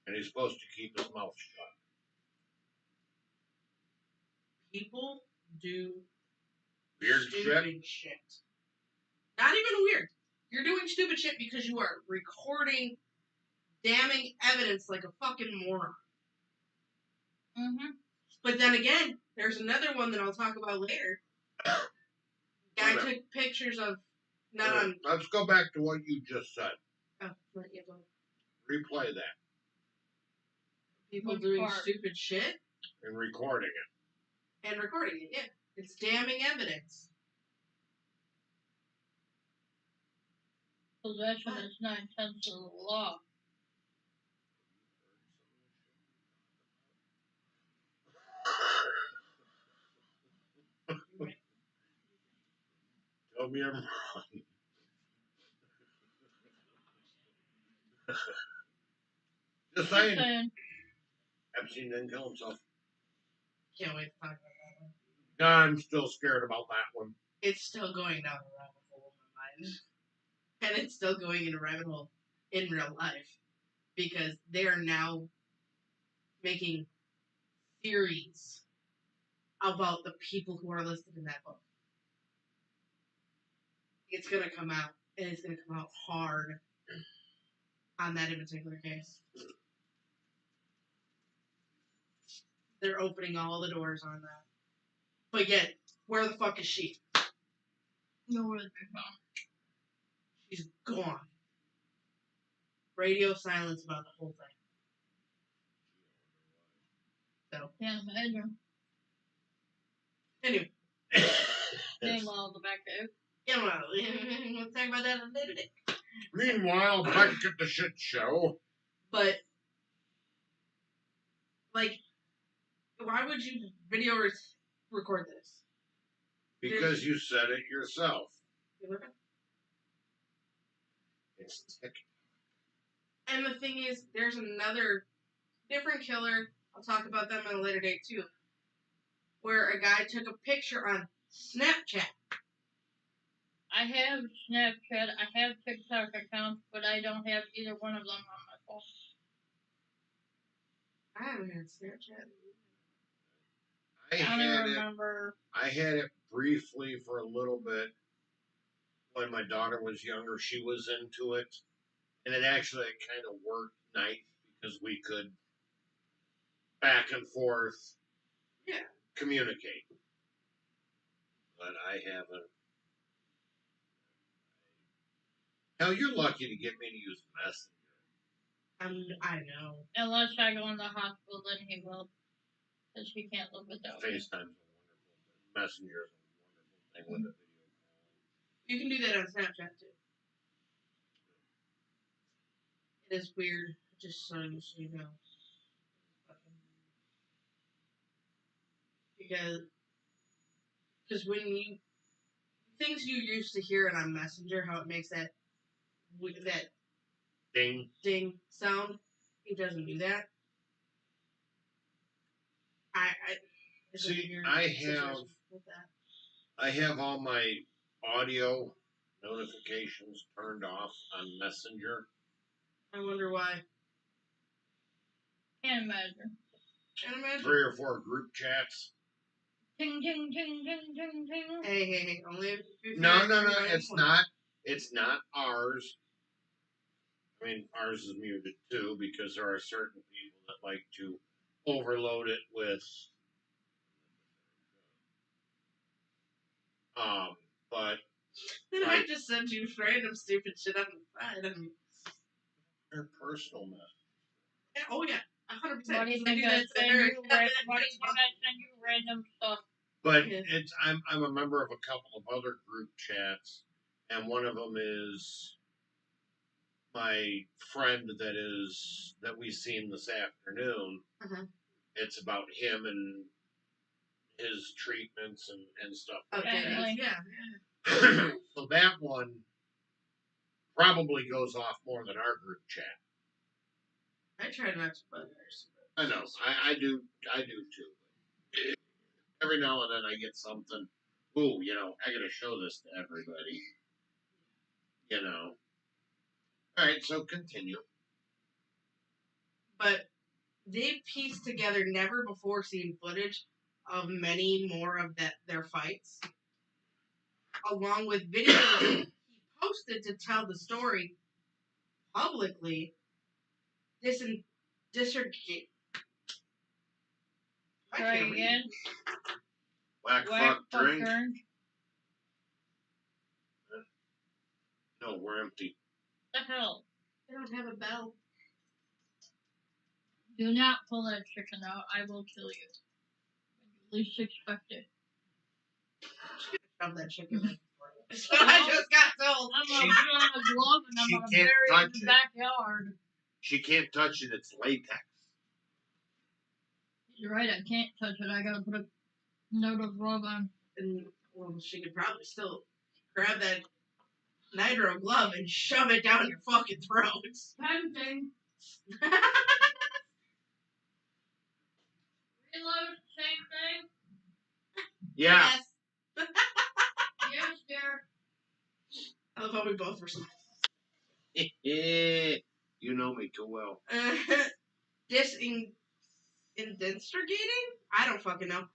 And he's supposed to keep his mouth shut. People do Weird stupid shit. Not even weird. You're doing stupid shit because you are recording damning evidence like a fucking moron. Mm-hmm. But then again, there's another one that I'll talk about later. Guy Okay. took pictures of not on. Let's go back to what you just said. Oh, not yet. Replay that People Which doing part? stupid shit and recording it. and recording it. Yeah, it's damning evidence. Possession is 9/10 of the law. Tell me I'm wrong. Just saying. Epstein didn't kill himself. Can't wait to talk about that one. No, I'm still scared about that one. It's still going down a rabbit hole in my mind. And it's still going in a rabbit hole in real life. Because they are now making theories about the people who are listed in that book. It's gonna come out. and it's gonna come out hard on that in particular case. They're opening all the doors on that. But yet, where the fuck is she? Nowhere to be found. She's gone. Radio silence about the whole thing. So, Can't imagine. anyway. Meanwhile, the back cave. Yeah, well, we'll talk about that later day. Meanwhile, back at the shit show. But, like, why would you video record this? Because you said it yourself. It's tick. And the thing is, there's another different killer. I'll talk about them at a later date too. Where a guy took a picture on Snapchat. I have Snapchat, I have TikTok accounts, but I don't have either one of them on my phone. I haven't had Snapchat. I had it briefly for a little bit when my daughter was younger. She was into it, and it actually kind of worked nice because we could back and forth, communicate. But I haven't. Hell, you're lucky to get me to use Messenger. I know. Unless I go in the hospital, then he will. Because he can't live without me. FaceTime's a wonderful thing. Messenger is a wonderful thing with a video call. You can do that on Snapchat too. It is weird, just so you know. Because when you things you used to hear it on Messenger, how it makes that ding sound, it doesn't do that. I have all my audio notifications turned off on Messenger. I wonder why. Can't imagine. 3 or 4 group chats. Ting, ting, ting, ting, ting, ting. Hey. Only if No. It's not. It's not ours. I mean, ours is muted too because there are certain people that like to overload it with. But. Then I just send you random stupid shit on the side. Your personal message. Oh yeah, 100%. Why do you think I send you random stuff? But I'm a member of a couple of other group chats, and one of them is my friend that we seen this afternoon. Uh-huh. It's about him and his treatments and stuff. Okay, yeah. So that one probably goes off more than our group chat. I try not to bug ours. I know. I do too. Every now and then I get something. Ooh, I gotta show this to everybody. All right, so continue. But they pieced together never before seen footage of many more of their fights, along with videos he posted to tell the story publicly. Try again. Whack fuck drink. No, we're empty. What the hell? I don't have a bell. Do not pull that chicken out. I will kill you. When you least expect it. Shove that chicken. That's what I just got told. I'm gonna put on a glove and I'm gonna bury it in the backyard. She can't touch it. It's latex. You're right. I can't touch it. I gotta put a note of glove on. And she could probably still grab that nitro glove and shove it down your fucking throat. Tempting. Reload, same thing? Yeah. Yes. Yes, dear. I love how we both were smiling. You know me too well. Instigating? I don't fucking know.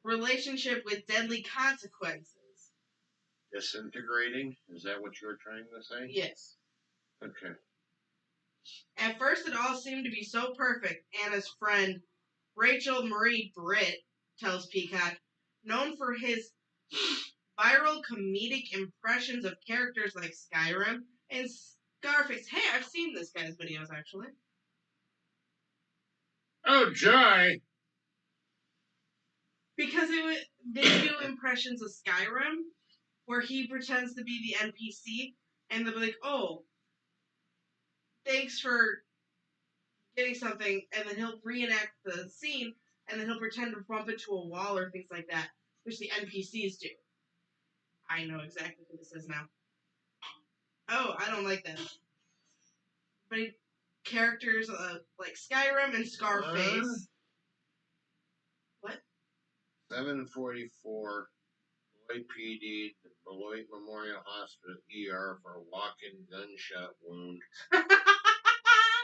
Relationship with deadly consequences. Disintegrating? Is that what you were trying to say? Yes. Okay. At first, it all seemed to be so perfect, Anna's friend, Rachel Marie Britt, tells Peacock, known for his viral comedic impressions of characters like Skyrim and Scarface. Hey, I've seen this guy's videos, actually. Oh, joy! Because they do impressions of Skyrim, where he pretends to be the NPC, and they'll be like, oh, thanks for getting something, and then he'll reenact the scene, and then he'll pretend to bump into a wall or things like that, which the NPCs do. I know exactly who this is now. Oh, I don't like that. But characters like Skyrim and Scarface. What? 744 Beloit PD, the Beloit Memorial Hospital ER for a walk-in gunshot wound.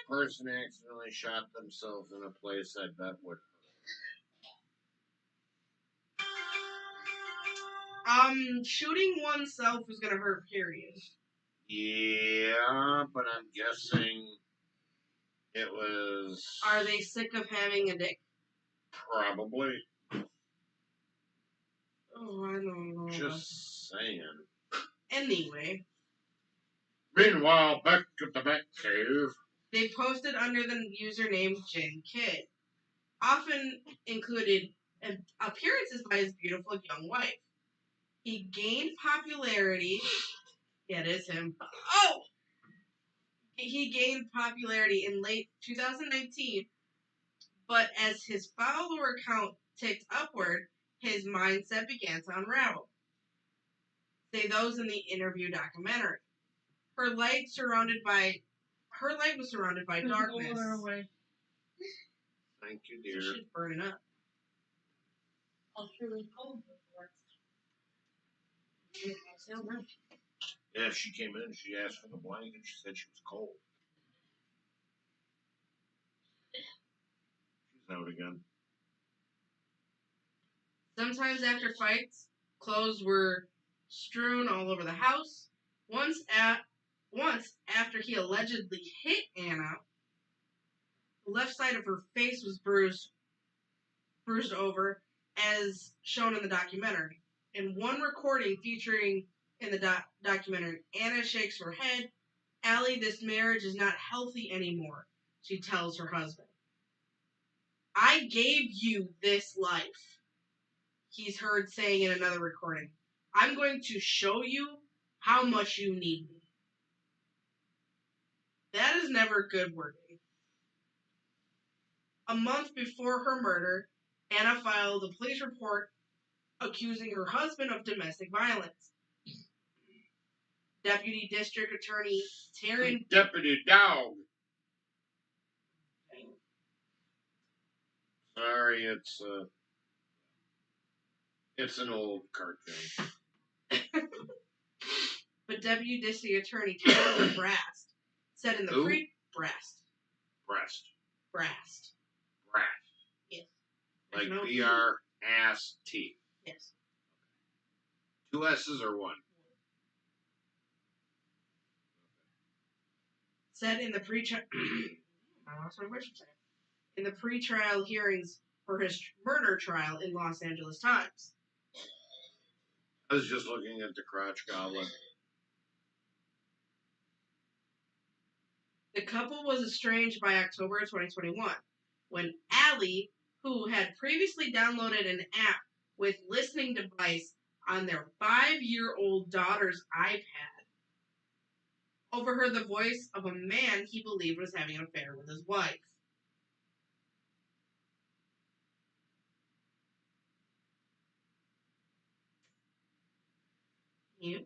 Person accidentally shot themselves in a place I bet would hurt. Shooting oneself is gonna hurt, period. Yeah, but I'm guessing it was... Are they sick of having a dick? Probably. Oh, I don't know. Just saying. Anyway. Meanwhile, back at the Batcave. They posted under the username Jen Kidd. Often included appearances by his beautiful young wife. He gained popularity. Yeah, it is him. Oh! He gained popularity in late 2019, but as his follower count ticked upward, his mindset began to unravel. Say those in the interview documentary. Her light was surrounded by darkness. Thank you, dear. She's burning up. Oh, she was cold before. Yeah, she came in, she asked for the blanket, she said she was cold. She's out again. Sometimes after fights, clothes were strewn all over the house. Once after he allegedly hit Anna, the left side of her face was bruised over, as shown in the documentary. In one recording featuring in the documentary, Anna shakes her head. Allie, this marriage is not healthy anymore, she tells her husband. I gave you this life, he's heard saying in another recording. I'm going to show you how much you need me. That is never good wording. A month before her murder, Anna filed a police report accusing her husband of domestic violence. Deputy District Attorney Taryn... Deputy Dog! Sorry, it's an old cartoon. But Deputy District Attorney Taryn Brast said in the Brast. Yes. Like no B-R-A-S-T. Yes. 2 S's or 1? Said in the pre-trial hearings for his murder trial in Los Angeles Times. I was just looking at the crotch goblin. The couple was estranged by October 2021, when Allie, who had previously downloaded an app with listening device on their 5-year-old daughter's iPad, overheard the voice of a man he believed was having an affair with his wife. Yeah.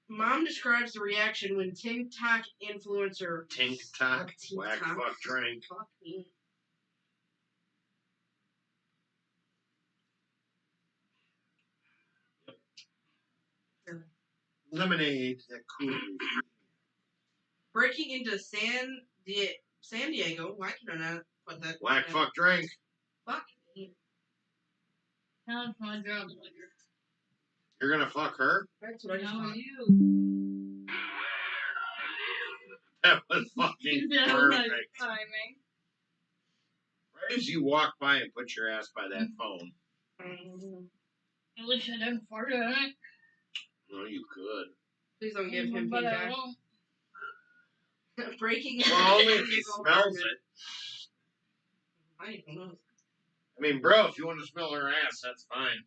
Mom describes the reaction when TikTok influencer... TikTok? Whack, fuck, drink. Fuck me. Lemonade. That cool. Breaking into San Diego. Why can I not put that? Whack, fuck, drink. Fuck me. That's my job later. You're gonna fuck her? That's what I just No, thought. you. That was fucking That was nice perfect. timing. Right as you walk by and put your ass by that phone. At least I didn't fart on it. No, you could. Please don't give him But pink I eye. won't. Breaking Well, only if into he his own smells apartment. it. I don't know. I mean, bro, if you want to smell her ass, that's fine.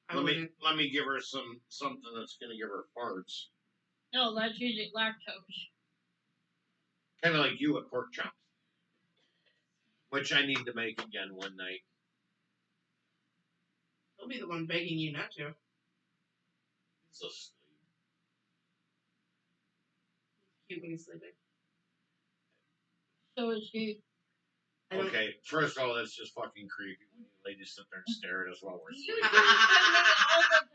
I Let wouldn't. me give her something that's gonna give her farts. No, that's usually lactose. Kind of like you at pork chops, which I need to make again one night. He'll be the one begging you not to. He's asleep. Cute when he's sleeping. So is he. I don't- Okay, first of all, that's just fucking creepy when you ladies sit there and stare at us while we're You sleeping. do that all the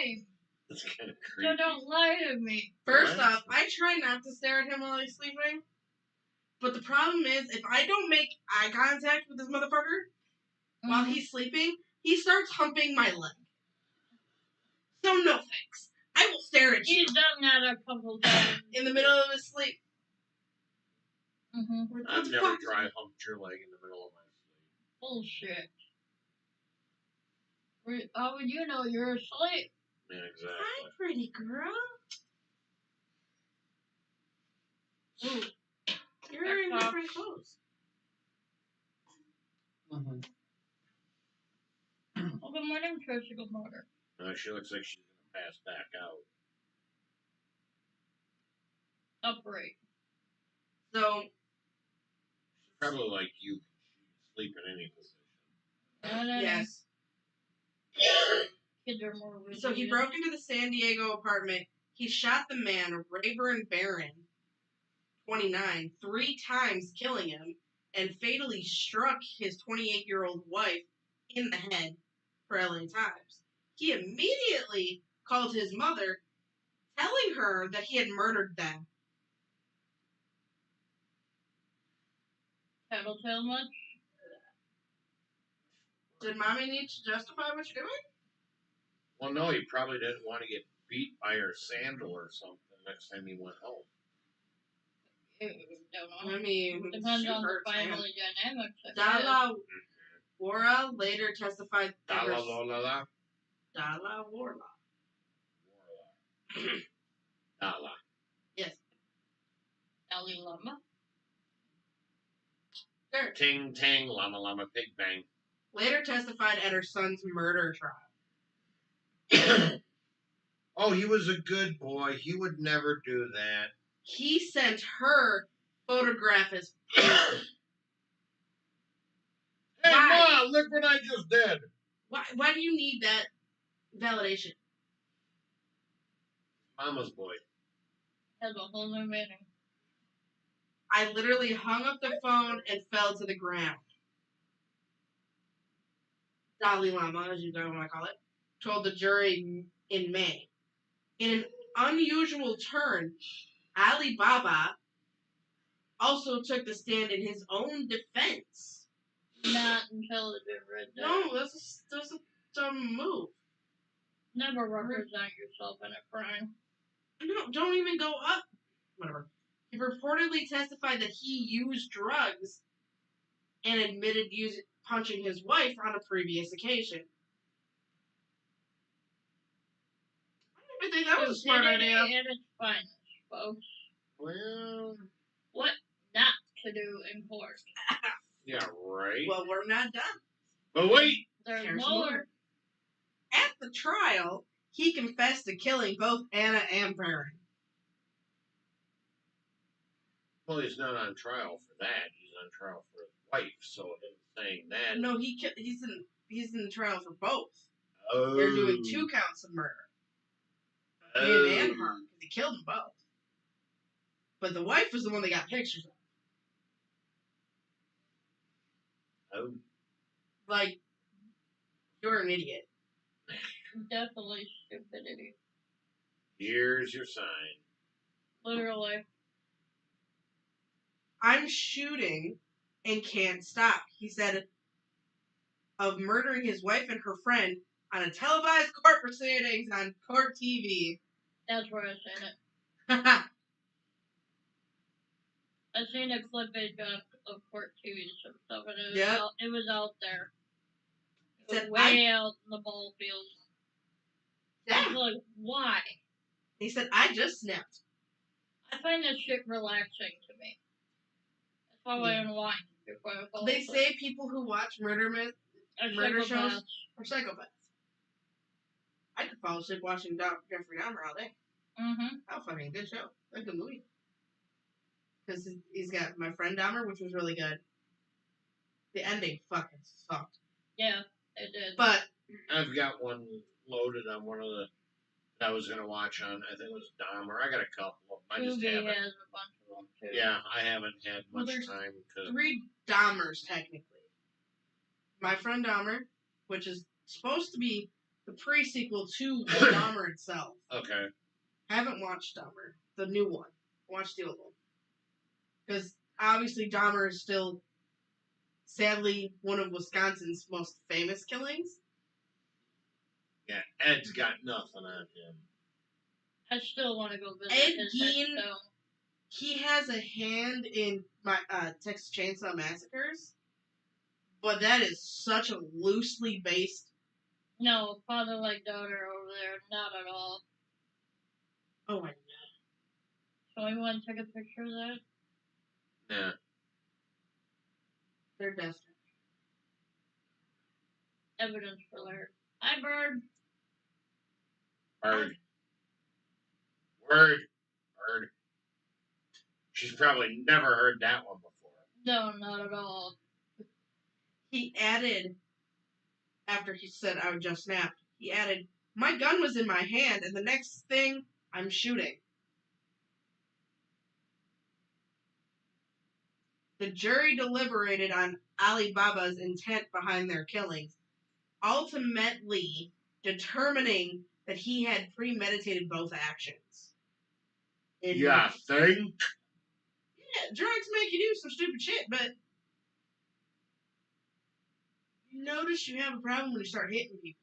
time. It's kind of So creepy. don't lie to me. First What? off, I try not to stare at him while he's sleeping. But the problem is, if I don't make eye contact with this motherfucker while he's sleeping, he starts humping my leg. So no thanks. I will stare at you He's done that a couple times. in the middle of his sleep. Mm-hmm. What I've the never fuck? dry humped your leg in the middle of my sleep. Bullshit. How would you know you're asleep? Yeah, Hi, exactly. pretty girl. Ooh. You're wearing That's different clothes. Mhm. Well, good morning, Tracy. Good morning. No, she looks like she's gonna pass back out. Upright. So, Probably like you, she'd sleep in any position. yes. Kids are more So he resilient. broke into the San Diego apartment. He shot the man, Rayburn Barron, 29, 3 times, killing him, and fatally struck his 28-year-old wife in the head, for LA Times. He immediately called his mother, telling her that he had murdered them. Tattletale much? Did mommy need to justify what you're doing? Well, no, he probably didn't want to get beat by her sandal or something next time he went home. Don't know. I mean, Depends shoot on the hurts, man. family dynamics. I guess. Dalla Wara later testified that her... Dala. Dalla Wara. Dala. Yes. Dalai Lama. Sure. Ting tang llama llama pig bang. Later testified at her son's murder trial. Oh, he was a good boy. He would never do that. He sent her photographs. Hey, Why? Mom, look what I just did. Why do you need that validation? Mama's boy. Has a whole new meaning. I literally hung up the phone and fell to the ground. Dalai Lama, as you don't want to call it, told the jury in May. In an unusual turn, Ali Baba also took the stand in his own defense. Not intelligent, right there. No, that's a dumb move. Never represent yourself in a crime. No, don't even go up. Whatever. He reportedly testified that he used drugs and admitted punching his wife on a previous occasion. I don't even think that was a smart idea. At its finest, folks. Well, What not to do in court. yeah, right. Well, we're not done. But wait. There's There's more. more. At the trial, he confessed to killing both Anna and Baron. Well, he's not on trial for that. He's on trial for his wife. So him saying that. No, he's in trial for both. Oh. They're doing 2 counts of murder. Him and her, because he killed them both. But the wife was the one they got pictures of. Oh. Like, you're an idiot. Definitely stupidity. Here's your sign. Literally. I'm shooting and can't stop, he said, of murdering his wife and her friend on a televised court proceedings on court TV. That's where I seen it. I I seen a clip of court TV and stuff, and Yep. It was out there. It was Said, way out in the ball field. I was like, why? He said, I just snapped. I find this shit relaxing to me. That's why I unwind before I fall They asleep. say people who watch murder shows Psychopaths. are psychopaths. I could fall asleep watching Jeffrey Dahmer all day. Mm-hmm. That fucking good show. Like a movie. Because he's got My Friend Dahmer, which was really good. The ending fucking sucked. Yeah, it did. But I've got one loaded on one of the that I was gonna watch on. I think it was Dahmer. I got a couple of them. I just Tubi haven't. has a bunch of them too. Yeah, I haven't had Well, much there's time to. 3 Dahmers, technically. My Friend Dahmer, which is supposed to be the pre-sequel to Dahmer itself. Okay. Haven't watched Dahmer, the new one. Watched the old one. Because obviously Dahmer is still, sadly, one of Wisconsin's most famous killings. Yeah, Ed's got nothing on him. I still want to go visit Ed his Gein, headstone. he has a hand in my Texas Chainsaw Massacres, but that is such a loosely based. No, father like daughter over there, not at all. Oh my god! So we want to take a picture of that? Nah. They're desperate. Evidence for Larry. Hi, Bird. Word. Word. She's probably never heard that one before. No, not at all. He added, after he said I just snapped, he added, my gun was in my hand, and the next thing, I'm shooting. The jury deliberated on Alibaba's intent behind their killings, ultimately determining that he had premeditated both actions. Yeah, thing? Yeah, drugs make you do some stupid shit, but you notice you have a problem when you start hitting people.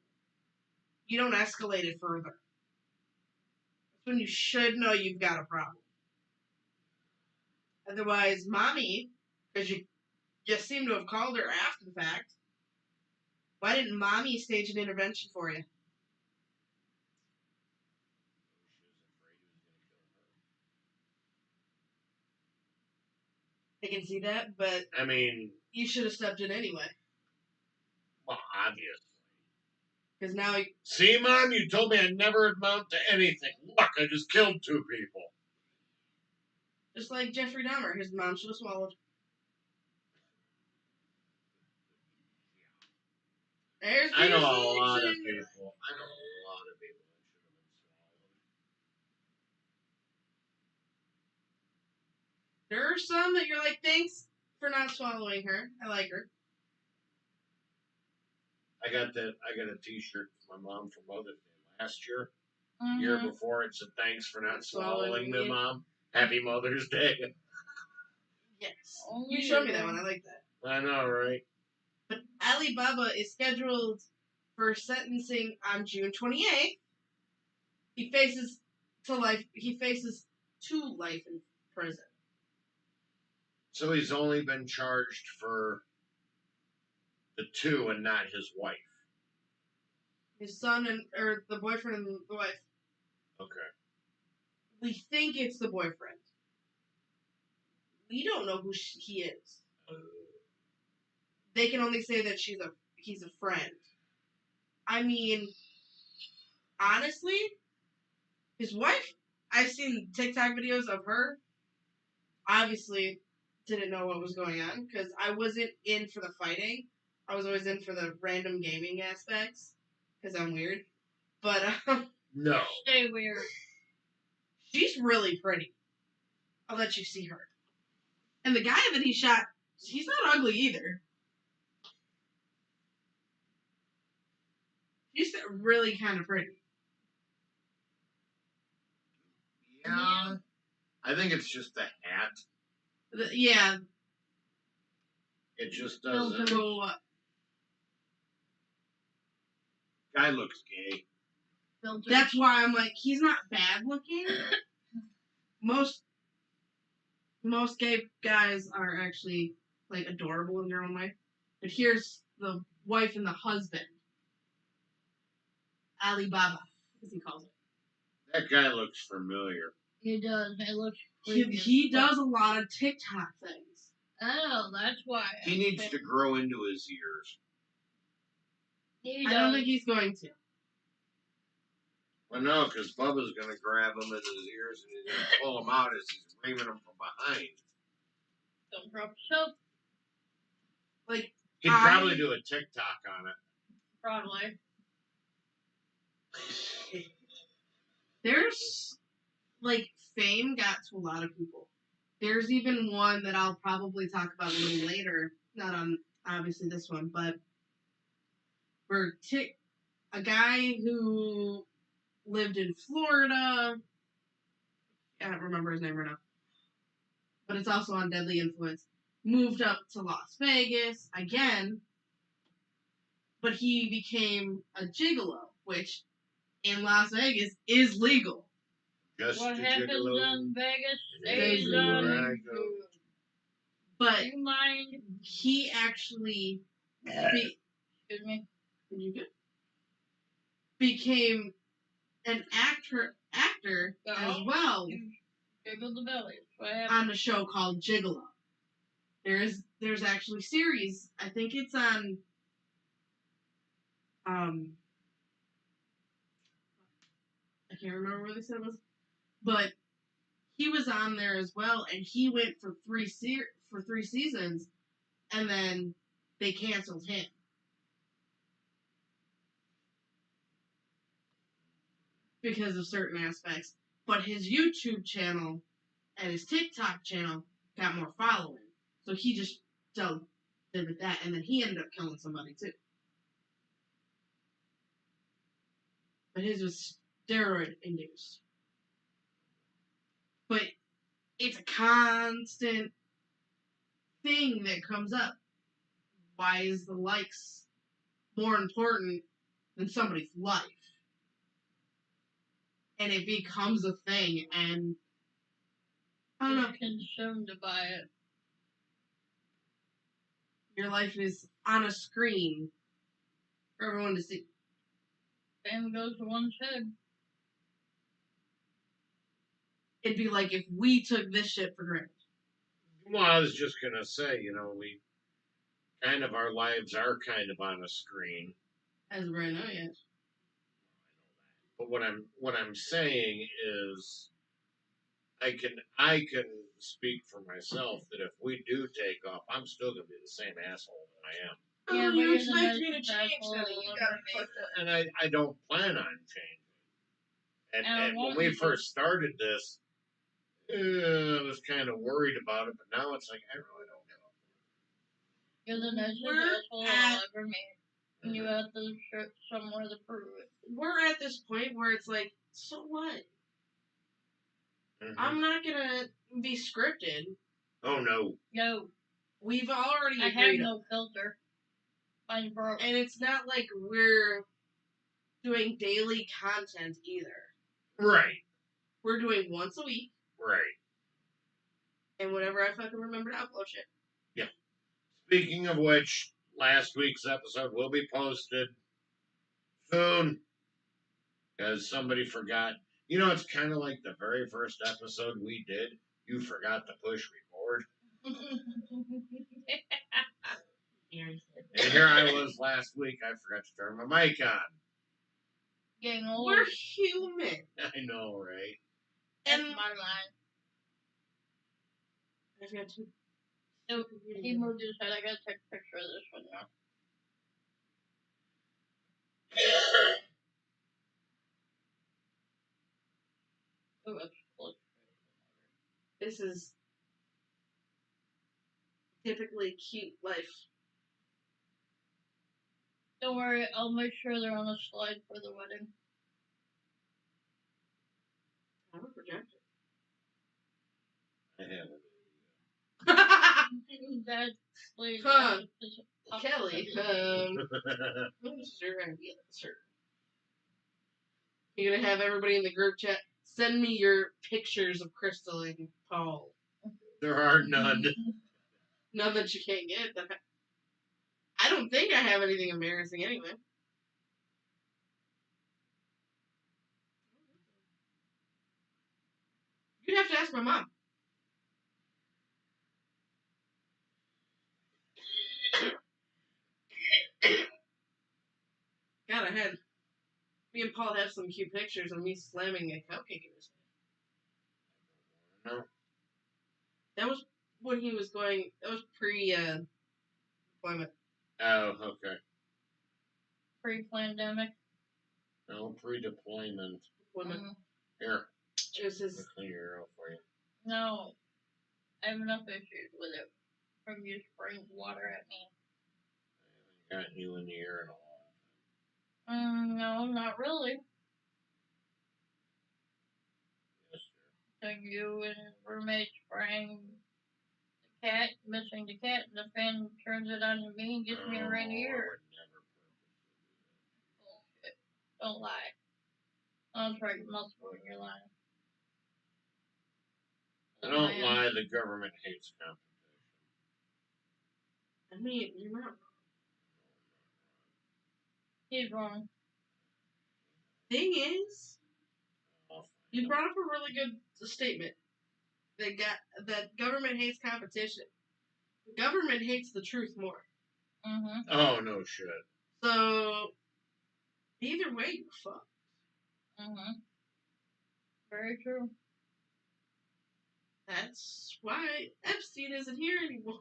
You don't escalate it further. That's when you should know you've got a problem. Otherwise, Mommy, because you seem to have called her after the fact, why didn't Mommy stage an intervention for you? I can see that, but I mean, you should have stepped in anyway. well, obviously. Because now, See, Mom, you told me I'd never amount to anything. Look, I just killed 2 people. just like Jeffrey Dahmer, his mom should have swallowed. There's I know a the lot of solution. people. I know a lot of people that should have been swallowed. There are some that you're like, thanks for not swallowing her. I like her. I got a T-shirt from my mom for Mother's Day last year. Mm-hmm. Year before, it said, "Thanks for not swallowing me, me. Mom. Happy Mother's Day." Yes. Only You showed me you. that one. I like that. I know, right? But Alibaba is scheduled for sentencing on June 28th. He faces 2 life in prison. So he's only been charged for the 2 and not his wife. His son or the boyfriend and the wife. Okay. We think it's the boyfriend. We don't know who he is. They can only say that he's a friend. I mean, honestly, his wife, I've seen TikTok videos of her. Obviously, didn't know what was going on because I wasn't in for the fighting. I was always in for the random gaming aspects because I'm weird. But No. Stay weird. she's really pretty. I'll let you see her. And the guy that he shot, he's not ugly either. She's really kind of pretty. Yeah. I think it's just the hat. Yeah. It just Go doesn't. up. Guy looks gay. Filter. That's why I'm like, he's not bad looking. Most gay guys are actually like adorable in their own way. But here's the wife and the husband. Alibaba, as he calls it. That guy looks familiar. He does. It looks He creepy. does a lot of TikTok things. Oh, that's why. He needs to grow into his ears. He I don't does. think he's going to. Well, no, because Bubba's going to grab him in his ears and he's going to pull him out as he's reaming him from behind. Don't drop soap. Like, He'd probably do a TikTok on it. Probably. there's, like, fame got to a lot of people. There's even one that I'll probably talk about a little later. Not on, obviously, this one, but for a guy who lived in Florida. I don't remember his name right now. But it's also on Deadly Influence. Moved up to Las Vegas again. But he became a gigolo, which in Las Vegas is legal. Just What to happens gigolo. in Vegas Stays stays in on Vegas. YouTube. But Do you mind? he actually Excuse me. became an actor as well You jiggle the belly. That's what happens. on a show called Gigolo. There's actually series. I think it's on I can't remember where they said it was, but he was on there as well, and he went for three seasons, and then they canceled him because of certain aspects. But his YouTube channel and his TikTok channel got more following, so he just did with that, and then he ended up killing somebody too. But his was steroid induced. But it's a constant thing that comes up. Why is the likes more important than somebody's life? And it becomes a thing, and I don't know. Consumed by it. Your life is on a screen for everyone to see. Fame goes to one's head. It'd be like if we took this shit for granted. Well, I was just going to say, we kind of, our lives are kind of on a screen. As of right now, yes. But what I'm saying is, I can speak for myself that if we do take off, I'm still going to be the same asshole that I am. Yeah, Oh, but you you're expect the me to most change, successful honey. You gotta fuck that. And I don't plan on changing. And when won't we you? first started this, I was kind of worried about it, but now it's like, I really don't give a You're the nicest We're asshole at- I'll ever meet. And you have to show somewhere to prove it. We're at this point where it's like, so what? fuck. I'm not gonna be scripted. Oh, no. No, We've already I have agreed, no filter. Mine's broke. and it's not like we're doing daily content either. Right. We're doing once a week, Right. and whenever I fucking remember to upload shit. Speaking of which, last week's episode will be posted soon. Because somebody forgot. It's kind of like the very first episode we did. You forgot to push record. And here I was last week. I forgot to turn my mic on. Getting old. We're human. I know, right? That's And my line. I've got to. Nope. He moved his head. I gotta take a picture of this one now. Oh, that's close. This is typically cute life. Don't worry, I'll make sure they're on a slide for the wedding. I have a projector. I haven't. That please. Huh. Just pop Kelly, it. I'm sure I get it, sir. You're gonna have everybody in the group chat send me your pictures of Crystal and Paul. There are none. None that you can't get. I don't think I have anything embarrassing anyway. You'd have to ask my mom. God, I had me and Paul have some cute pictures of me slamming a cupcake in his face. No. That was when he was going. That was pre-deployment. Oh, okay. Pre-pandemic. No, pre-deployment. Deployment. Here, It was his. I'll clean your out for you. No, I have enough issues with it from you spraying water at me. I haven't gotten you in the air in a long time. No, not really. Yes, So you and roommate spraying the cat, missing the cat, and the fan turns it on to me and gets me right I here. would never Bullshit. Don't lie. I'll try your muscle when you're lying. I don't lie. The government hates competition. I mean, you're not. He's wrong. Thing is, I'll find you out. brought up a really good statement. That government hates competition. The government hates the truth more. Mm-hmm. Oh, no shit. So, either way, you're fucked. Mm-hmm. Very true. That's why Epstein isn't here anymore.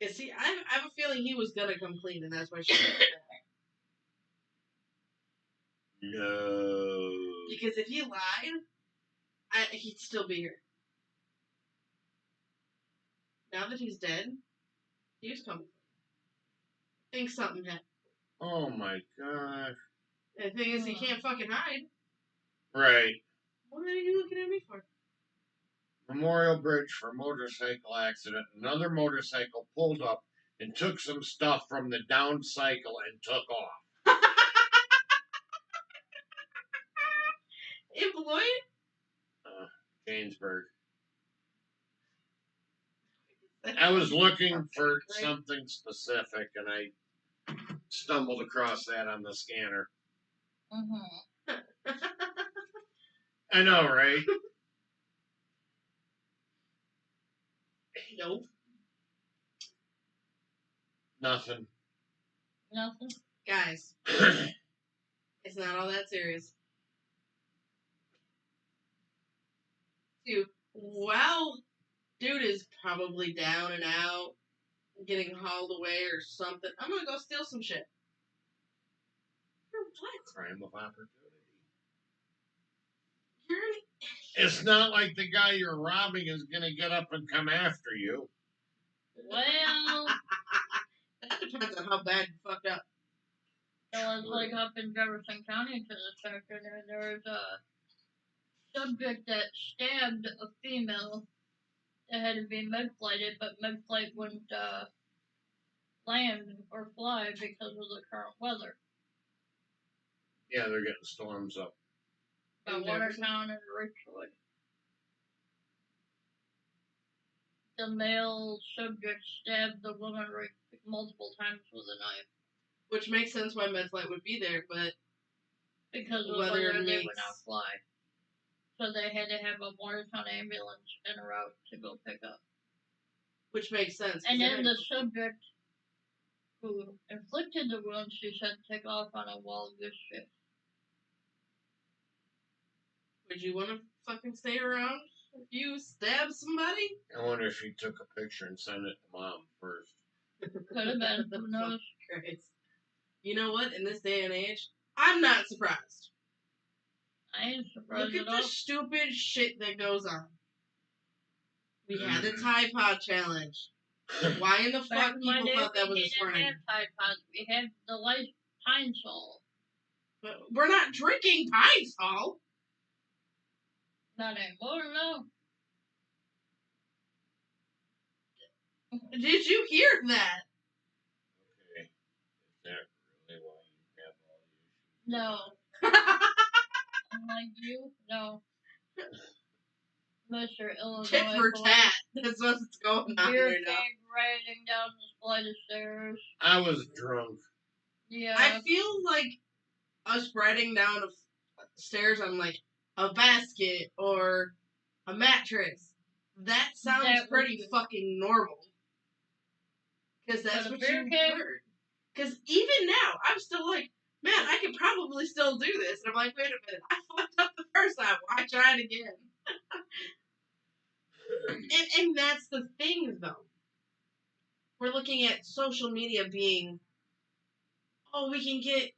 Cause see, I have a feeling he was gonna come clean, and that's why she. No. Because if he lied, he'd still be here. Now that he's dead, he was coming. I think something happened. Oh my gosh. And the thing is, he can't fucking hide. Right. What are you looking at me for? Memorial Bridge for motorcycle accident. Another motorcycle pulled up and took some stuff from the downed cycle and took off. In Beloit? Jamesburg. I was looking for Great. something specific and I stumbled across that on the scanner. Mm-hmm. I know, right? Nope. Nothing. Nothing. Guys, it's not all that serious. Dude, well, dude is probably down and out, getting hauled away or something. I'm gonna go steal some shit. For what? Crime of opportunity. You're It's not like the guy you're robbing is going to get up and come after you. Well, that depends on how bad you fucked up. it was like up in Jefferson County to the sector there was a subject that stabbed a female that had to be med-flighted, but med-flight wouldn't land or fly because of the current weather. Yeah, they're getting storms up. By In Jefferson? Watertown and Richwood. The male subject stabbed the woman multiple times with a knife. Which makes sense why MedFlight would be there, but Because of Weather whether they would makes- not fly. So they had to have a Watertown ambulance en route to go pick up. which makes sense. 'cause And then then- the subject who inflicted the wound, she said, took off on a wild goose chase. Would you want to fucking stay around if you stab somebody? I wonder if she took a picture and sent it to mom first. Could have been. Who knows? Christ. You know what? In this day and age, I'm not surprised. I ain't surprised Look at at the all. stupid shit that goes on. We had the Mhm. Tide Pod challenge. Why in the Back fuck in my people day, thought that was we a didn't sprite? have Tide Pods. We had the light Pine Sol. But we're not drinking Pine Sol. Not anymore, no. Did you hear that? Okay. Is that really why you have all the issues? No. I'm like, you? No. Mr. Illinois. Tit for boy. tat. That's what's going on Beer right now. came riding down the flight of stairs. I was drunk. Yeah. I feel like us riding down stairs on like a basket or a mattress. That sounds That would pretty be- fucking normal. Because that's But a what beer you keg? learn. Because even now, I'm still like, man, I could probably still do this. And I'm like, wait a minute, I fucked up the first time. Why try it again? And that's the thing, though. We're looking at social media being, oh, we can get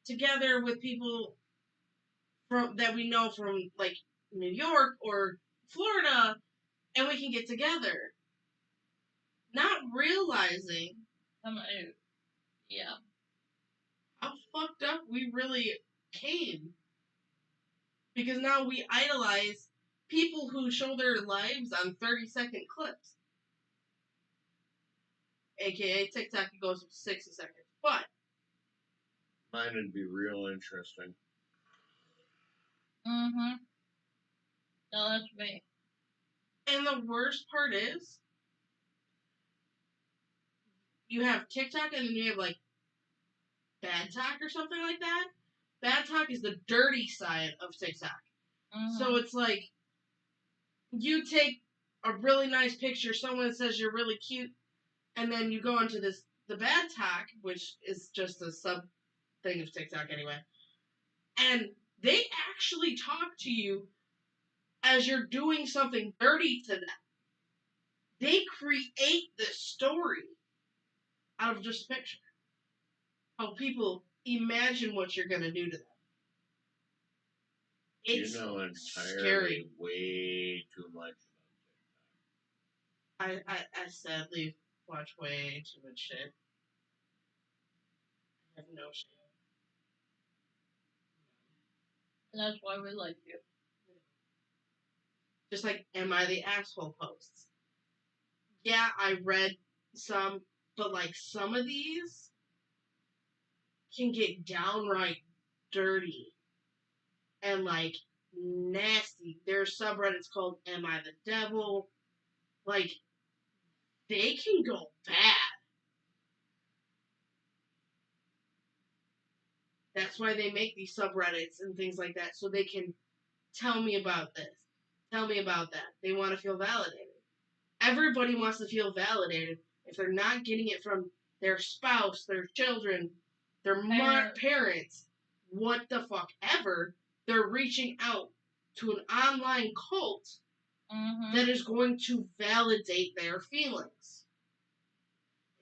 together with people that we know from like New York or Florida, and we can get together. Not realizing yeah. how fucked up we really came. Because now we idolize people who show their lives on 30-second clips. AKA TikTok goes 60 seconds. But Mine would be real interesting. Mm-hmm. No, that's me. and the worst part is you have TikTok and then you have like Bad Talk or something like that. Bad Talk is the dirty side of TikTok. Mm-hmm. So it's like you take a really nice picture, someone says you're really cute, and then you go onto the Bad Talk, which is just a sub thing of TikTok anyway, and they actually talk to you as you're doing something dirty to them. They create this story out of just a picture. How people imagine what you're going to do to them. It's entirely scary. way too much. I sadly watch way too much shit. I have no shame. And that's why we like you. Just like, am I the asshole posts? Yeah, I read some, but like some of these can get downright dirty and like nasty. There's subreddits called Am I the Devil? Like, they can go bad. That's why they make these subreddits and things like that, so they can tell me about this, tell me about that. They want to feel validated. Everybody wants to feel validated. If they're not getting it from their spouse, their children, their parents, what the fuck ever, they're reaching out to an online cult that is going to validate their feelings.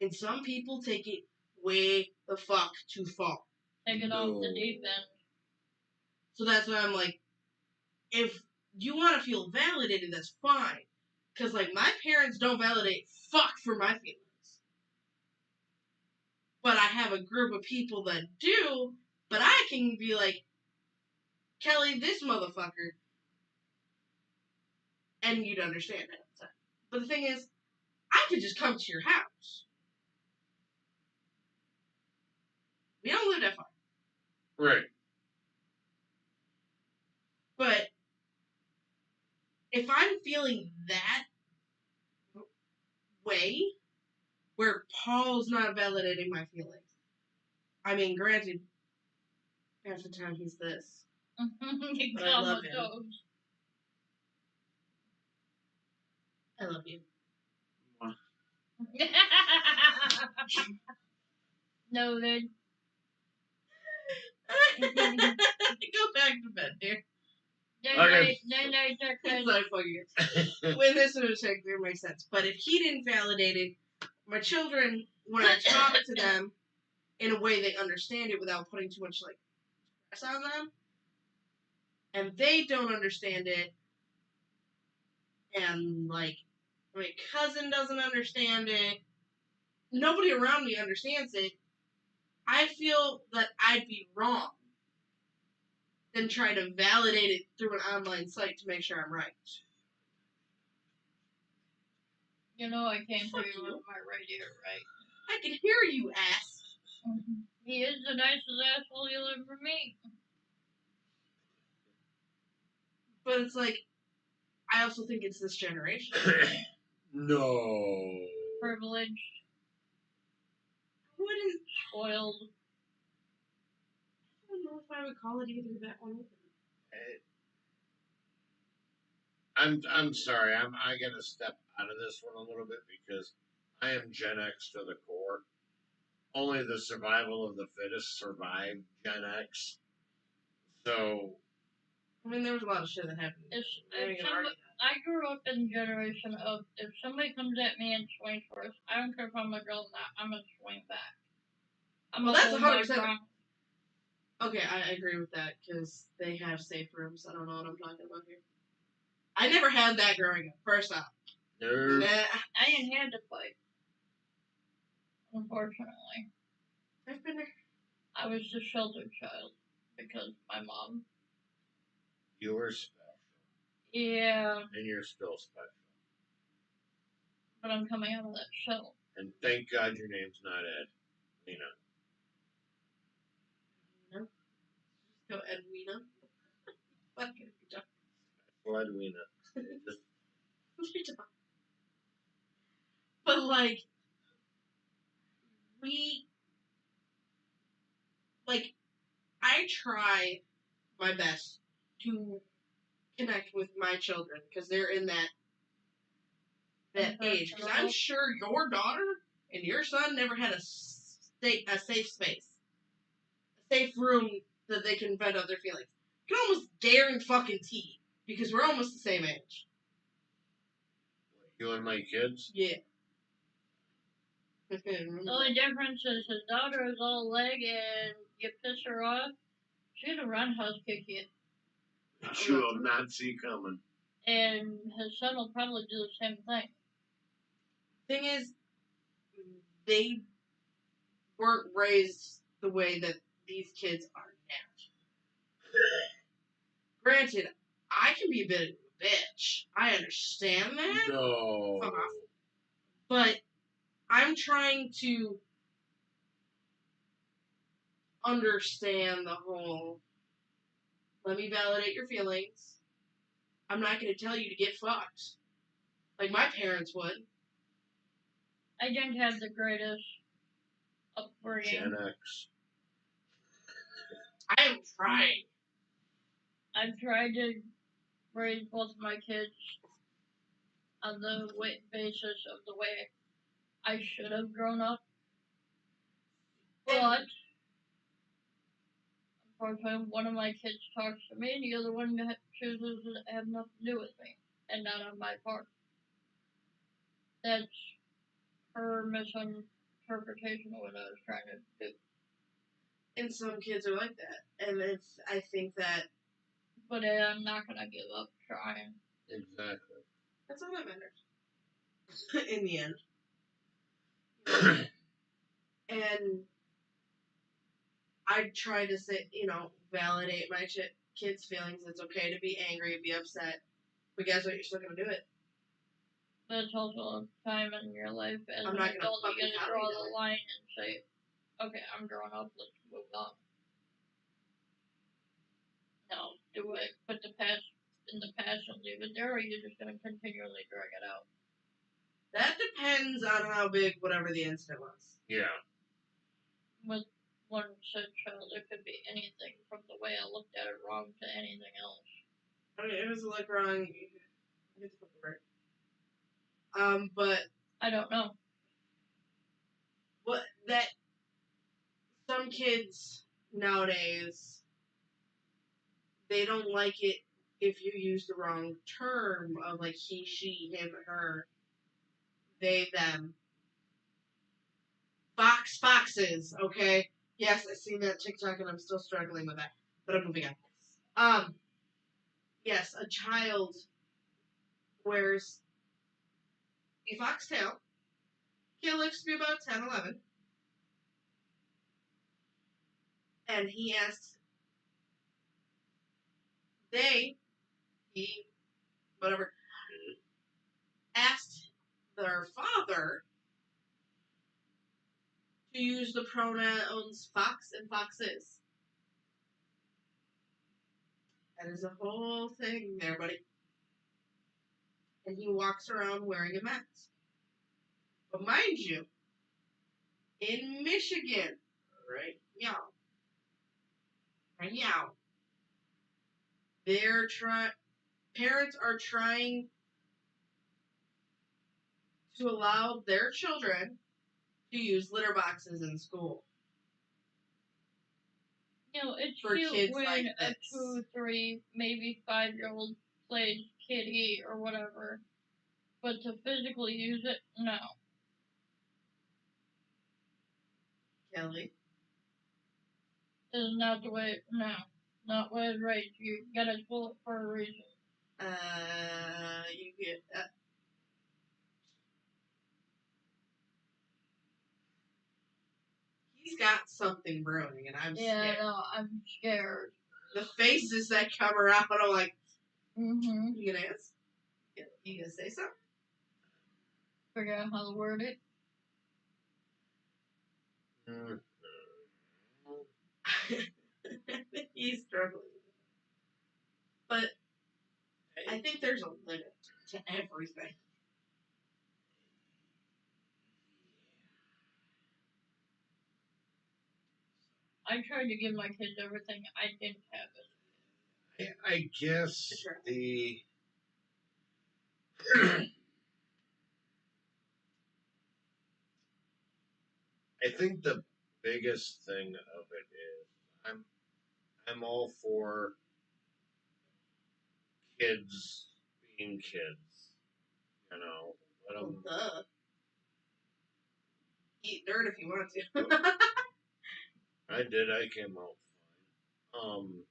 And some people take it way the fuck too far. Take it off the deep end. So that's why I'm like, if you want to feel validated, that's fine. Because, like, my parents don't validate fuck for my feelings. But I have a group of people that do, but I can be like, Kelly, this motherfucker. And you'd understand that. But the thing is, I could just come to your house. We don't live that far. Right. But if I'm feeling that way, where Paul's not validating my feelings, I mean, granted, half the time he's this. But I love him. I love you. Noted. Go back to bed, dear. Okay. It's not fucking when this would make sense. But if he didn't validate it, my children, when I talk to them in a way they understand it without putting too much like stress on them, and they don't understand it, and like my cousin doesn't understand it, nobody around me understands it, I feel that I'd be wrong than try to validate it through an online site to make sure I'm right. You know I can't Fuck hear you you. with my radio, right? I can hear you, ass. He is the nicest asshole you'll ever meet. But it's like, I also think it's this generation. No. Privileged, I wouldn't. spoiled. I don't know if I would call it either that one. I'm sorry. I gotta step out of this one a little bit because I am Gen X to the core. Only the survival of the fittest survived Gen X. So I mean, there was a lot of shit that happened. I grew up in the generation of if somebody comes at me and swings first, I don't care if I'm a girl or not, I'm gonna swing back. Well, that's gonna hold my 100%. ground. Okay, I agree with that because they have safe rooms. I don't know what I'm talking about here. I never had that growing up. First off, no. I didn't have to fight. Unfortunately, I've been there. I was the sheltered child because my mom. You were special. Yeah, And you're still special. but I'm coming out of that shell. And thank God your name's not Ed. Lena. No. Just go Edwina. Fucking Well, Edwina. Just But I try my best to connect with my children because they're in that age. Because I'm sure your daughter and your son never had a safe space, a safe room that they can vent out their feelings. You can almost guarantee because we're almost the same age. You and my kids? Yeah. The only difference is his daughter is all leg and you piss her off, she's a roundhouse kick you. She will not see coming. And his son will probably do the same thing. Thing is, they weren't raised the way that these kids are now. Granted, I can be a bit of a bitch. I understand that. No. Fuck off. But I'm trying to understand the whole, let me validate your feelings. I'm not going to tell you to get fucked. Like my parents would. I didn't have the greatest upbringing. Gen X. I am trying. I've tried to raise both of my kids on the basis of the way I should have grown up. But, unfortunately, one of my kids talks to me and the other one chooses to have nothing to do with me and not on my part. That's her misinterpretation of what I was trying to do. And some kids are like that. And I think that... But I'm not going to give up trying. Exactly. That's all that matters. In the end. And I try to say, validate my kids' feelings. It's okay to be angry, be upset. But guess what? You're still going to do it. But it's also a time in your life as I'm an not adult gonna you gotta fucking draw tell you the line and say, okay, I'm grown up, let's move on. No, do I put the past in the past and leave it there, or are you just gonna continually drag it out? That depends on how big whatever the incident was. Yeah. With one said child, it could be anything from the way I looked at it wrong to anything else. I mean, it was like wrong. But I don't know. That some kids nowadays, they don't like it if you use the wrong term of like he, she, him, her, they, them. Foxes, okay? Yes, I've seen that TikTok and I'm still struggling with that. But I'm moving on. Yes, a child wears a foxtail. He looks to be about 10, 11. And he asks, he, whatever, asked their father to use the pronouns fox and foxes. That is a whole thing there, buddy. And he walks around wearing a mask. But mind you, in Michigan, right now, parents are trying to allow their children to use litter boxes in school. You know, it's For cute kids when like a this. 2, 3, maybe 5-year-old plays kitty or whatever. But to physically use it, no. Kelly? This is not the way, no. Not the way it's right. You gotta pull it for a reason. You get that. He's got something brewing, and I'm scared. No, I'm scared. The faces that come around, I'm like, Mm-hmm. you gonna ask? You gonna say something? Figure out how to word it. He's struggling. But I think there's a limit to everything. I tried to give my kids everything. I didn't have it. I guess the I think the biggest thing of it is I'm all for kids being kids. You know, let them. Duh. Eat dirt if you want to. I did. I came out fine.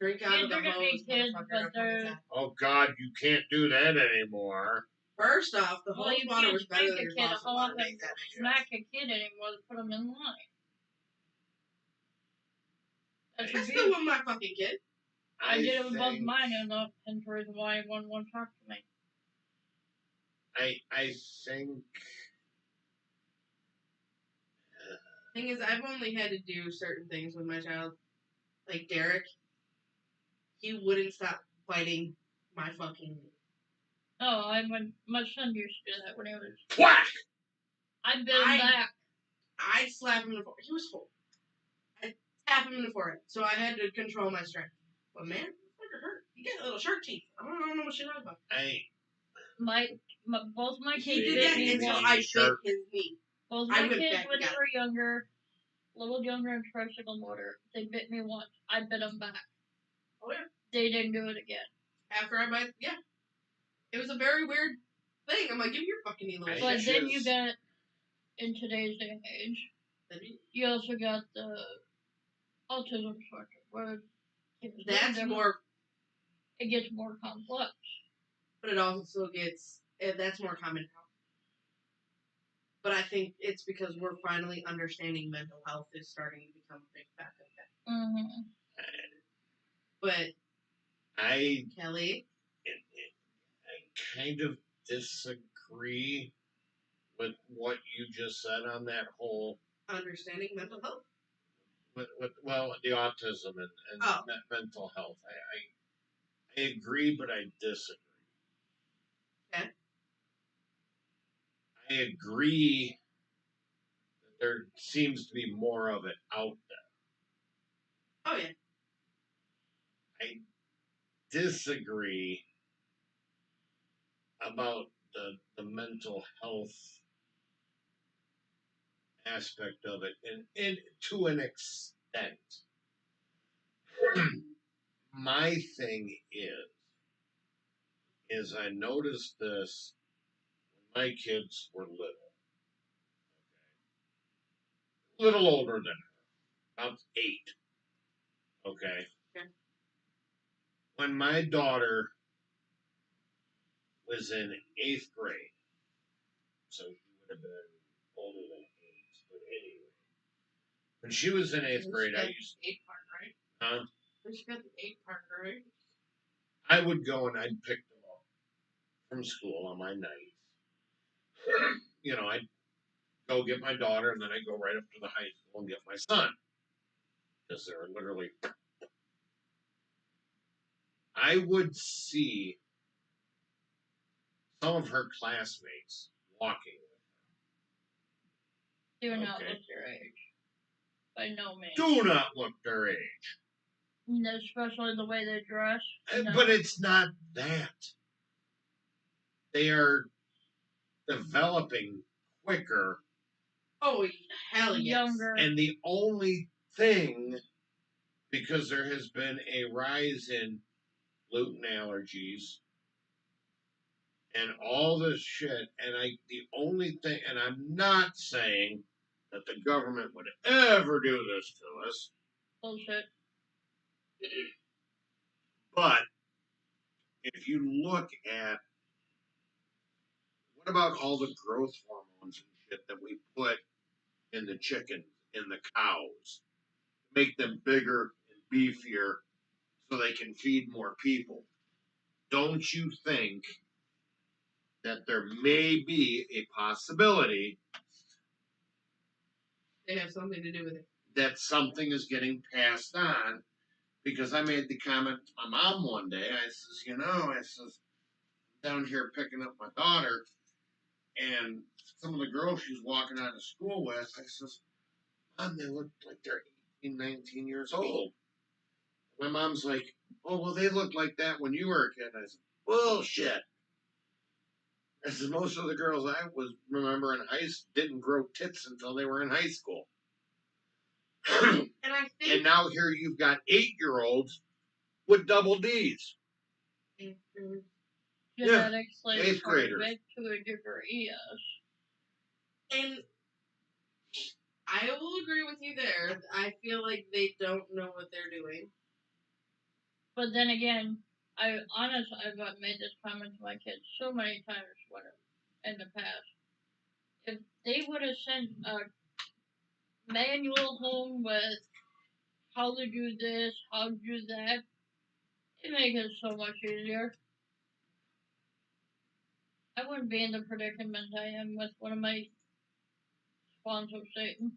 Drink out of the Kids are gonna hose, be kids, motherfucker. but they're... Oh God, you can't do that anymore. First off, the hose you water can't was better spank than a your kid. faucet How water. often Make that make sense. smack a kid anymore to put them in line? That's I abuse. still want my fucking kid. I did it with both mine, and that's the reason why one won't talk to me. I think. Thing is, I've only had to do certain things with my child. Like Derek, he wouldn't stop biting my fucking. Oh, my son used to do that when he was... Whack! I bit him back. I slap him in the forehead. He was full. I tap him in the forehead. So I had to control my strength. But man, it hurt. You got little shark teeth. I don't know what you're talking about. Both my kids He did bit that me until once. I bit his knee. Both my kids, when they were younger, a little younger and tricycle motor, they bit me once. I bit them back. Oh, yeah. They didn't do it again. After I bite, yeah. It was a very weird thing. I'm like, give me your fucking knee, little But then you got, in today's day and age, you also got the autism spectrum, where that's more... It gets more complex. But it also gets... That's more common now. But I think it's because we're finally understanding mental health is starting to become a big factor. Mm-hmm. But Kelly, I kind of disagree with what you just said on that whole understanding mental health. With the autism and mental health. I agree, but I disagree. Okay. I agree that there seems to be more of it out there. Oh, yeah. I disagree about the mental health aspect of it, and to an extent. My thing is I noticed this when my kids were little older than her, about 8. Okay. When my daughter was in 8th grade, so she would have been older than 8, but anyway, when she was in 8th grade, I used the 8 part, right? Huh? She got the 8 part, right? I would go and I'd pick them up from school on my nights. You know, I'd go get my daughter, and then I'd go right up to the high school and get my son. Because they're literally I would see some of her classmates walking. Do not Okay. look your age. By no means. Do not look their age. Especially the way they dress. No. But it's not that. They are developing quicker. Oh, hell yes. Younger. And the only thing, because there has been a rise in gluten allergies and all this shit, and the only thing, and I'm not saying that the government would ever do this to us, Bullshit. but if you look at what about all the growth hormones and shit that we put in the chickens, in the cows, make them bigger and beefier so they can feed more people? Don't you think that there may be a possibility They have something to do with it. that something is getting passed on? Because I made the comment to my mom one day. I says, down here picking up my daughter, and some of the girls she's walking out of school with, I says, Mom, they look like they're 18, 19 years old. My mom's like, oh, well, they looked like that when you were a kid. I said, bullshit. I said, most of the girls I was remember in high school didn't grow tits until they were in high school. And I think. And now here you've got 8-year-olds with double D's. Mm-hmm. Genetics, like, 8th graders. To a degree, yes. And I will agree with you there. I feel like they don't know what they're doing. But then again, I've made this comment to my kids so many times in the past. If they would have sent a manual home with how to do this, how to do that, it'd make it so much easier. I wouldn't be in the predicament I am with one of my spawns of Satan.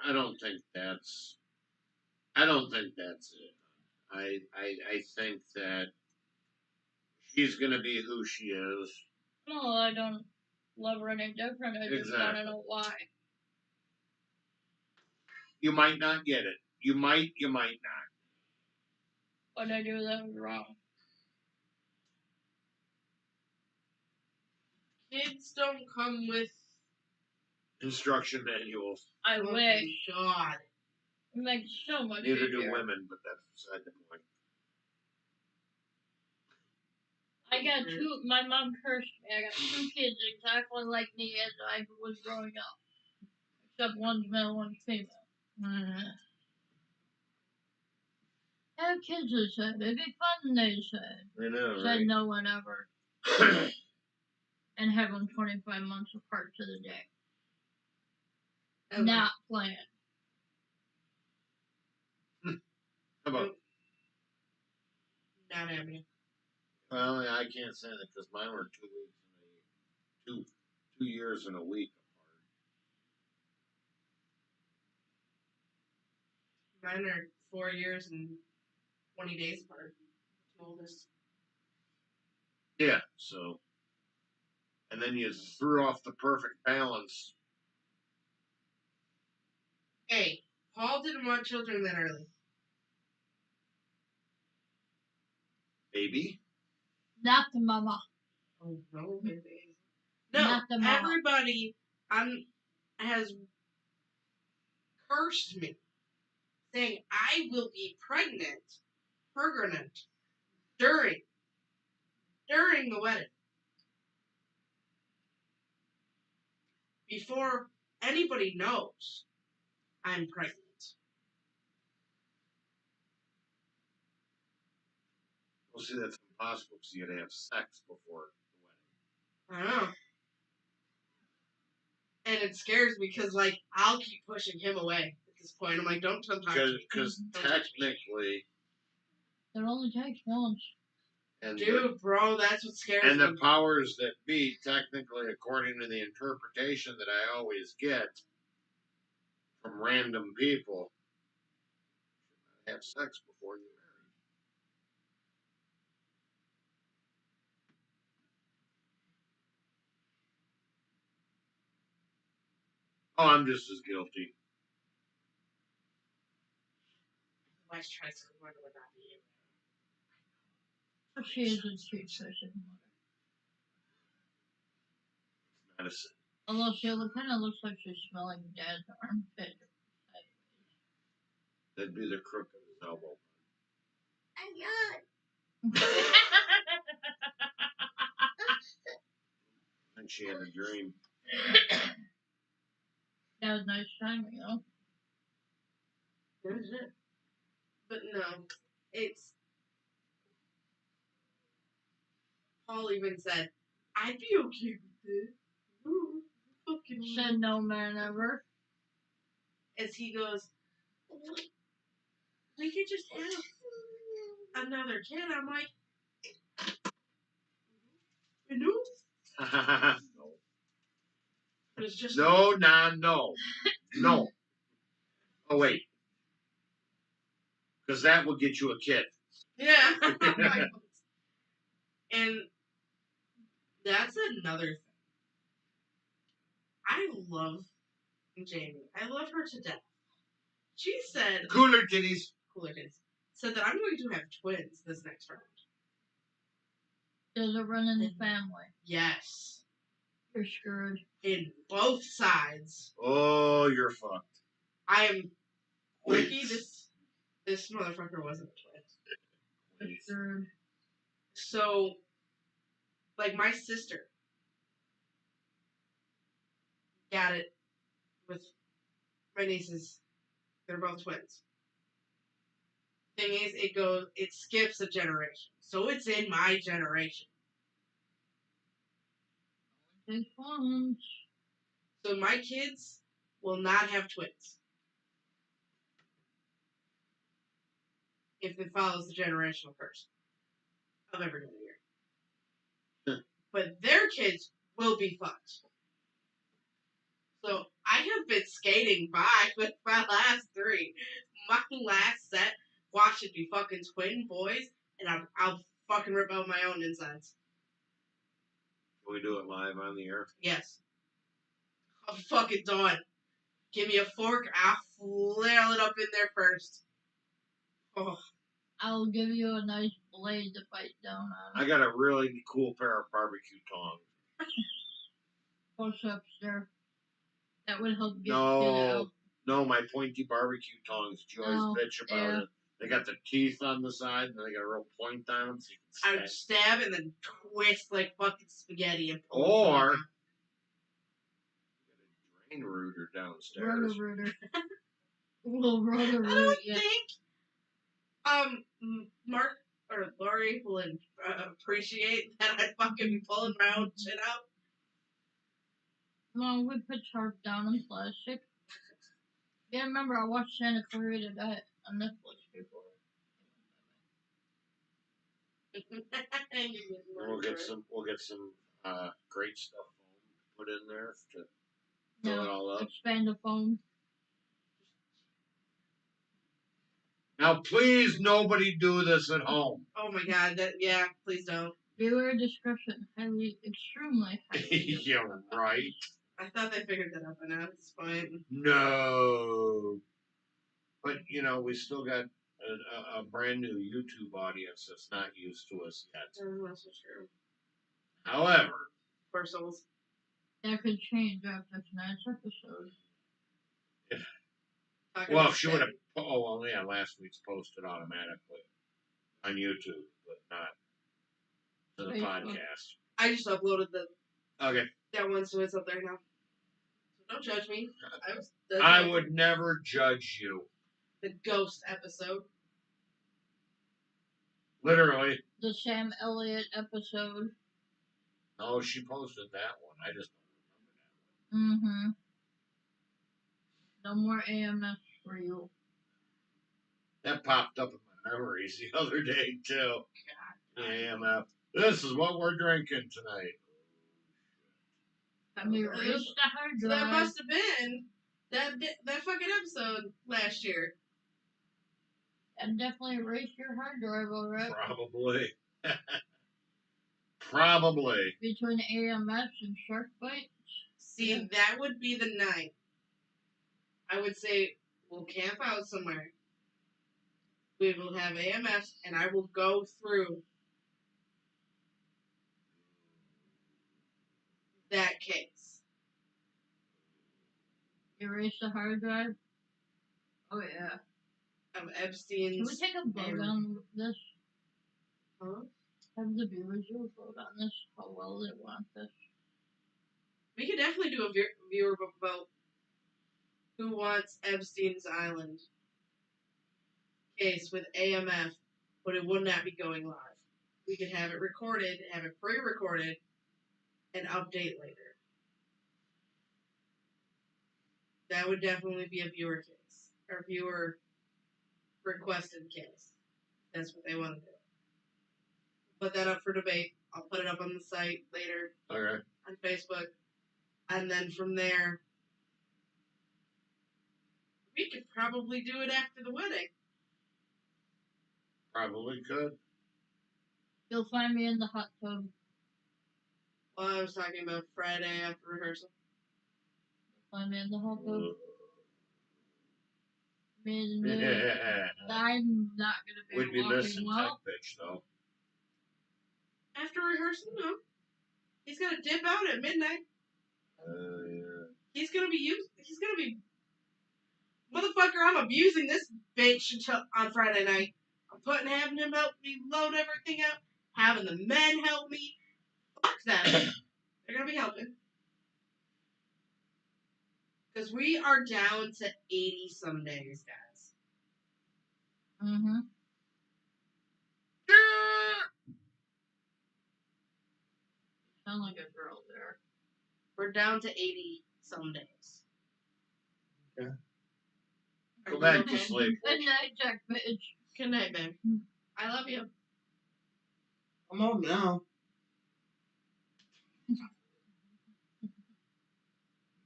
I don't think that's it. I think that she's gonna be who she is. No, I don't love her any different. I just want to know why. You might not get it. You might not. What I do that was wrong. Kids don't come with Instruction manuals. I wish. God. It makes so much Neither easier. do women, but that's beside the point. I got two. My mom cursed me. I got two kids exactly like me as I was growing up, except one's male, one's female. Have kids, they said. It'd be fun, they said. I know, Said right? no one ever. And have them 25 months apart to the day. Okay. Not planned. How about? Not happening. Well, I can't say that because mine were 2 weeks and 2 years and a week apart. Mine are 4 years and 20 days apart. The oldest. Yeah. So, and then you threw off the perfect balance. Hey, Paul didn't want children that early. Baby. Not the mama. Oh, no, baby. No, Not the mama. everybody has cursed me, saying I will be pregnant during the wedding. Before anybody knows I'm pregnant. Well, see, that's impossible because you got to have sex before the I know. And it scares me because, like, I'll keep pushing him away at this point. I'm like, don't touch me. Because Don't touch me. technically, It only takes once. and Dude, bro, that's what scares me. the powers that be, technically, according to the interpretation that I always get from random people, have sex before you're married. Oh, I'm just as guilty. Why tries to wonder what that means? She is a sweet person. Medicine. Although she kind of looks like she's smelling dad's armpit. That'd be the crook of his elbow. And she had a dream. That was nice timing, though. But no, it's. Paul even said, I'd be okay with this. Ooh, fucking Said no man ever. As he goes, we could just have another kid. I'm like, no. No. But it's just No, nah, no. No. Oh, wait. Because that will get you a kid. Yeah. And that's another thing. I love Jamie. I love her to death. She said, Cooler titties. Said that I'm going to have twins this next round. Does it run in the family? Yes. You're screwed. In both sides. Oh, you're fucked. I am lucky this motherfucker wasn't a twin. You're screwed. So, like, my sister got it with my nieces. They're both twins. Thing is, it skips a generation. So it's in my generation. Take ones. So my kids will not have twins. If it follows the generational curse of every other year. But their kids will be fucked. So I have been skating by with my last three. My last set, watch it be fucking twin boys, and I'll fucking rip out my own insides. Can we do it live on the air? Yes. I'm fucking done. Give me a fork, I'll flail it up in there first. Oh. I'll give you a nice blade to bite down on. I got a really cool pair of barbecue tongs. Push-ups there. That would help get No, my pointy barbecue tongs. You always bitch about it. They got the teeth on the side, and they got a real point on them. So I would stab and then twist like fucking spaghetti and pull or drain rooter downstairs. Roto-rooter. Well, Roto-rooter, I don't think Mark or Lori will appreciate that I fucking be pulling my own shit out. Well, we put tarp down in plastic. Yeah, remember I watched Santa Clarita Diet on Netflix before. We'll get some great stuff put in there to fill it all up. Expand the foam. Now, please, nobody do this at home. Oh my god, please don't. Viewer discretion, extremely highly. Yeah, right. I thought they figured that out by now. It's fine. No. But, we still got a brand new YouTube audience that's not used to us yet. That's so true. However. Poor souls. That could change after tonight's episode. Well, if she would have. Oh, well, yeah, last week's posted automatically on YouTube, but not to the podcast. I just uploaded that one, so it's up there now. So don't judge me. I would never judge you. The ghost episode. Literally. The Sam Elliott episode. Oh, she posted that one. I just don't remember that one. Mm-hmm. No more AMS for you. That popped up in my memories the other day, too. God. AMF. This is what we're drinking tonight. I mean, reached the hard drive. So that must have been that fucking episode last year. And definitely erase your hard drive, alright? Probably. Probably. Between AMS and shark bites. See, that would be the night. I would say we'll camp out somewhere. We will have AMS, and I will go through that case. Erase the hard drive. Oh yeah. Of Can we Epstein's. take a vote on this? Huh? Have the viewers do a vote on this? How well they want this? We could definitely do a viewer vote. Who wants Epstein's Island case with AMF, but it would not be going live. We could have it recorded, have it pre-recorded, and update later. That would definitely be a viewer case, or viewer requested case. That's what they want to do. Put that up for debate. I'll put it up on the site later Okay. on Facebook, and then from there, we could probably do it after the wedding. Probably could. You'll find me in the hot tub. Well, I was talking about Friday after rehearsal. Find me in the hot tub. I'm Yeah. not gonna be We'd be walking missing well. tech pitch though. After rehearsal, no. He's gonna dip out at midnight. Yeah. He's gonna be. Motherfucker, I'm abusing this bitch until on Friday night. I'm having him help me load everything up, having the men help me. Fuck them. They're gonna be helping. Because we are down to 80 some days, guys. Mm-hmm. Sound like a girl there. We're down to 80 some days. Okay. Are Go you back okay? to sleep. Good night, Jack bitch. Good night, babe. I love you. I'm up now.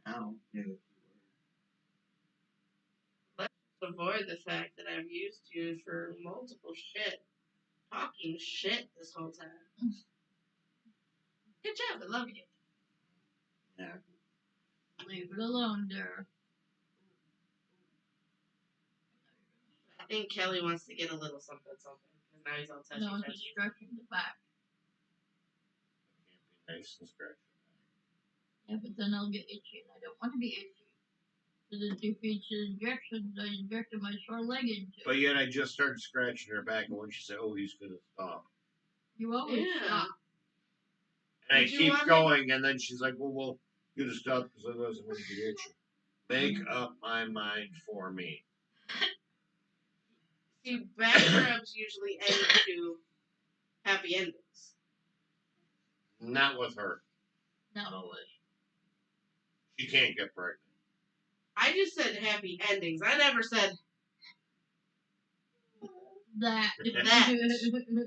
Now. Yeah. Let's avoid the fact that I've used you for multiple shit. Talking shit this whole time. Good job, I love you. Yeah. Leave it alone, dear. I think Kelly wants to get a little something. Because now he's all touchy No, he's touchy. stretching the back. Can't be nice and scratchy. Yeah, but then I'll get itchy, and I don't want to be itchy. Because it defeats the injections I injected my sore leg into. But yet I just started scratching her back, and when she said, "Oh, he's gonna stop," You always Yeah. stop. and I Did you keep want me- going, and then she's like, "Well, you just stop because otherwise I'm gonna get itchy." Make up my mind for me. See, back rubs usually end to happy endings. Not with her. Not always. She can't get pregnant. I just said happy endings. I never said That. That.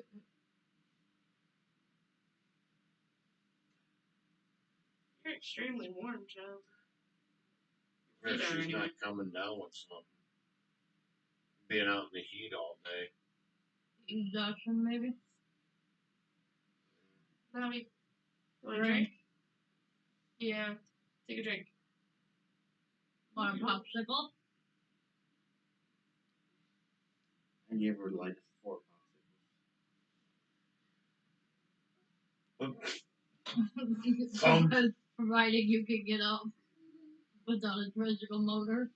you're extremely warm, child. If Yeah, she's anyway. not coming down with something, being out in the heat all day. Exhaustion, maybe? Mommy, you want a drink? Yeah, take a drink. Want a popsicle? I gave her like 4 Providing you can get up without a tricycle motor.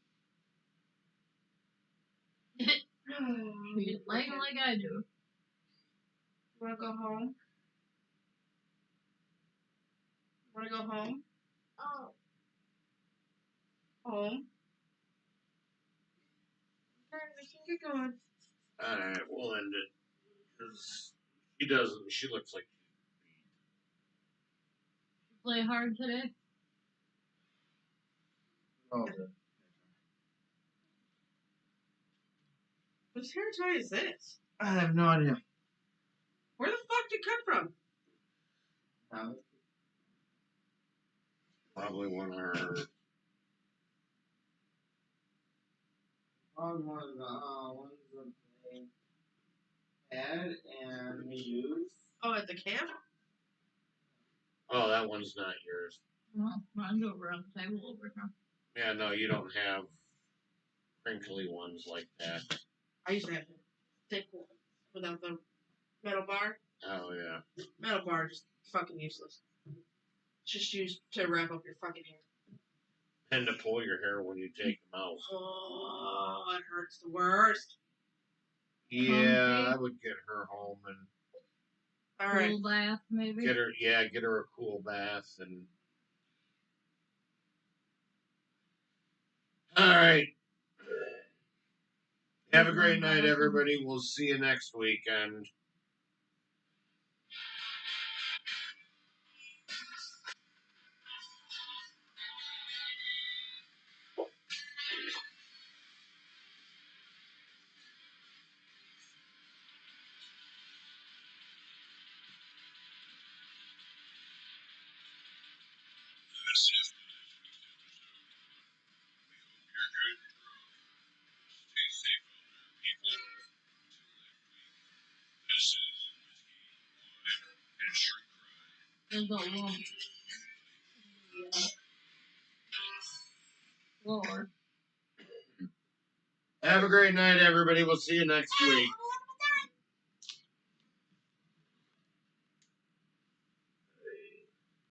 She's playing like I do. You wanna go home? Wanna go home? Oh. Home? Okay, we can get going. Alright, we'll end it. Because she doesn't, she looks like Play hard today? Oh, Whose hair tie is this? I have no idea. Where the fuck did it come from? probably one of her. On one of the had and used. Oh, at the camp? Oh, that one's not yours. Well, mine's over on the table over here. Yeah, no, you don't have crinkly ones like that. I used to have the thick one without the metal bar. Oh, yeah. Metal bar is just fucking useless. It's just used to wrap up your fucking hair. And to pull your hair when you take them out. Oh, it hurts the worst. Yeah, I would get her home and All right. Cool bath, maybe. get her a cool bath and. All right. Have a great night, everybody. We'll see you next weekend. That's it for this week's episode. We hope you're good and grow. Stay safe out there, people. Until next week, this is Whiskey, Wine, and Shrimp Fry. There's a lump. Lord. Have a great night, everybody. We'll see you next week.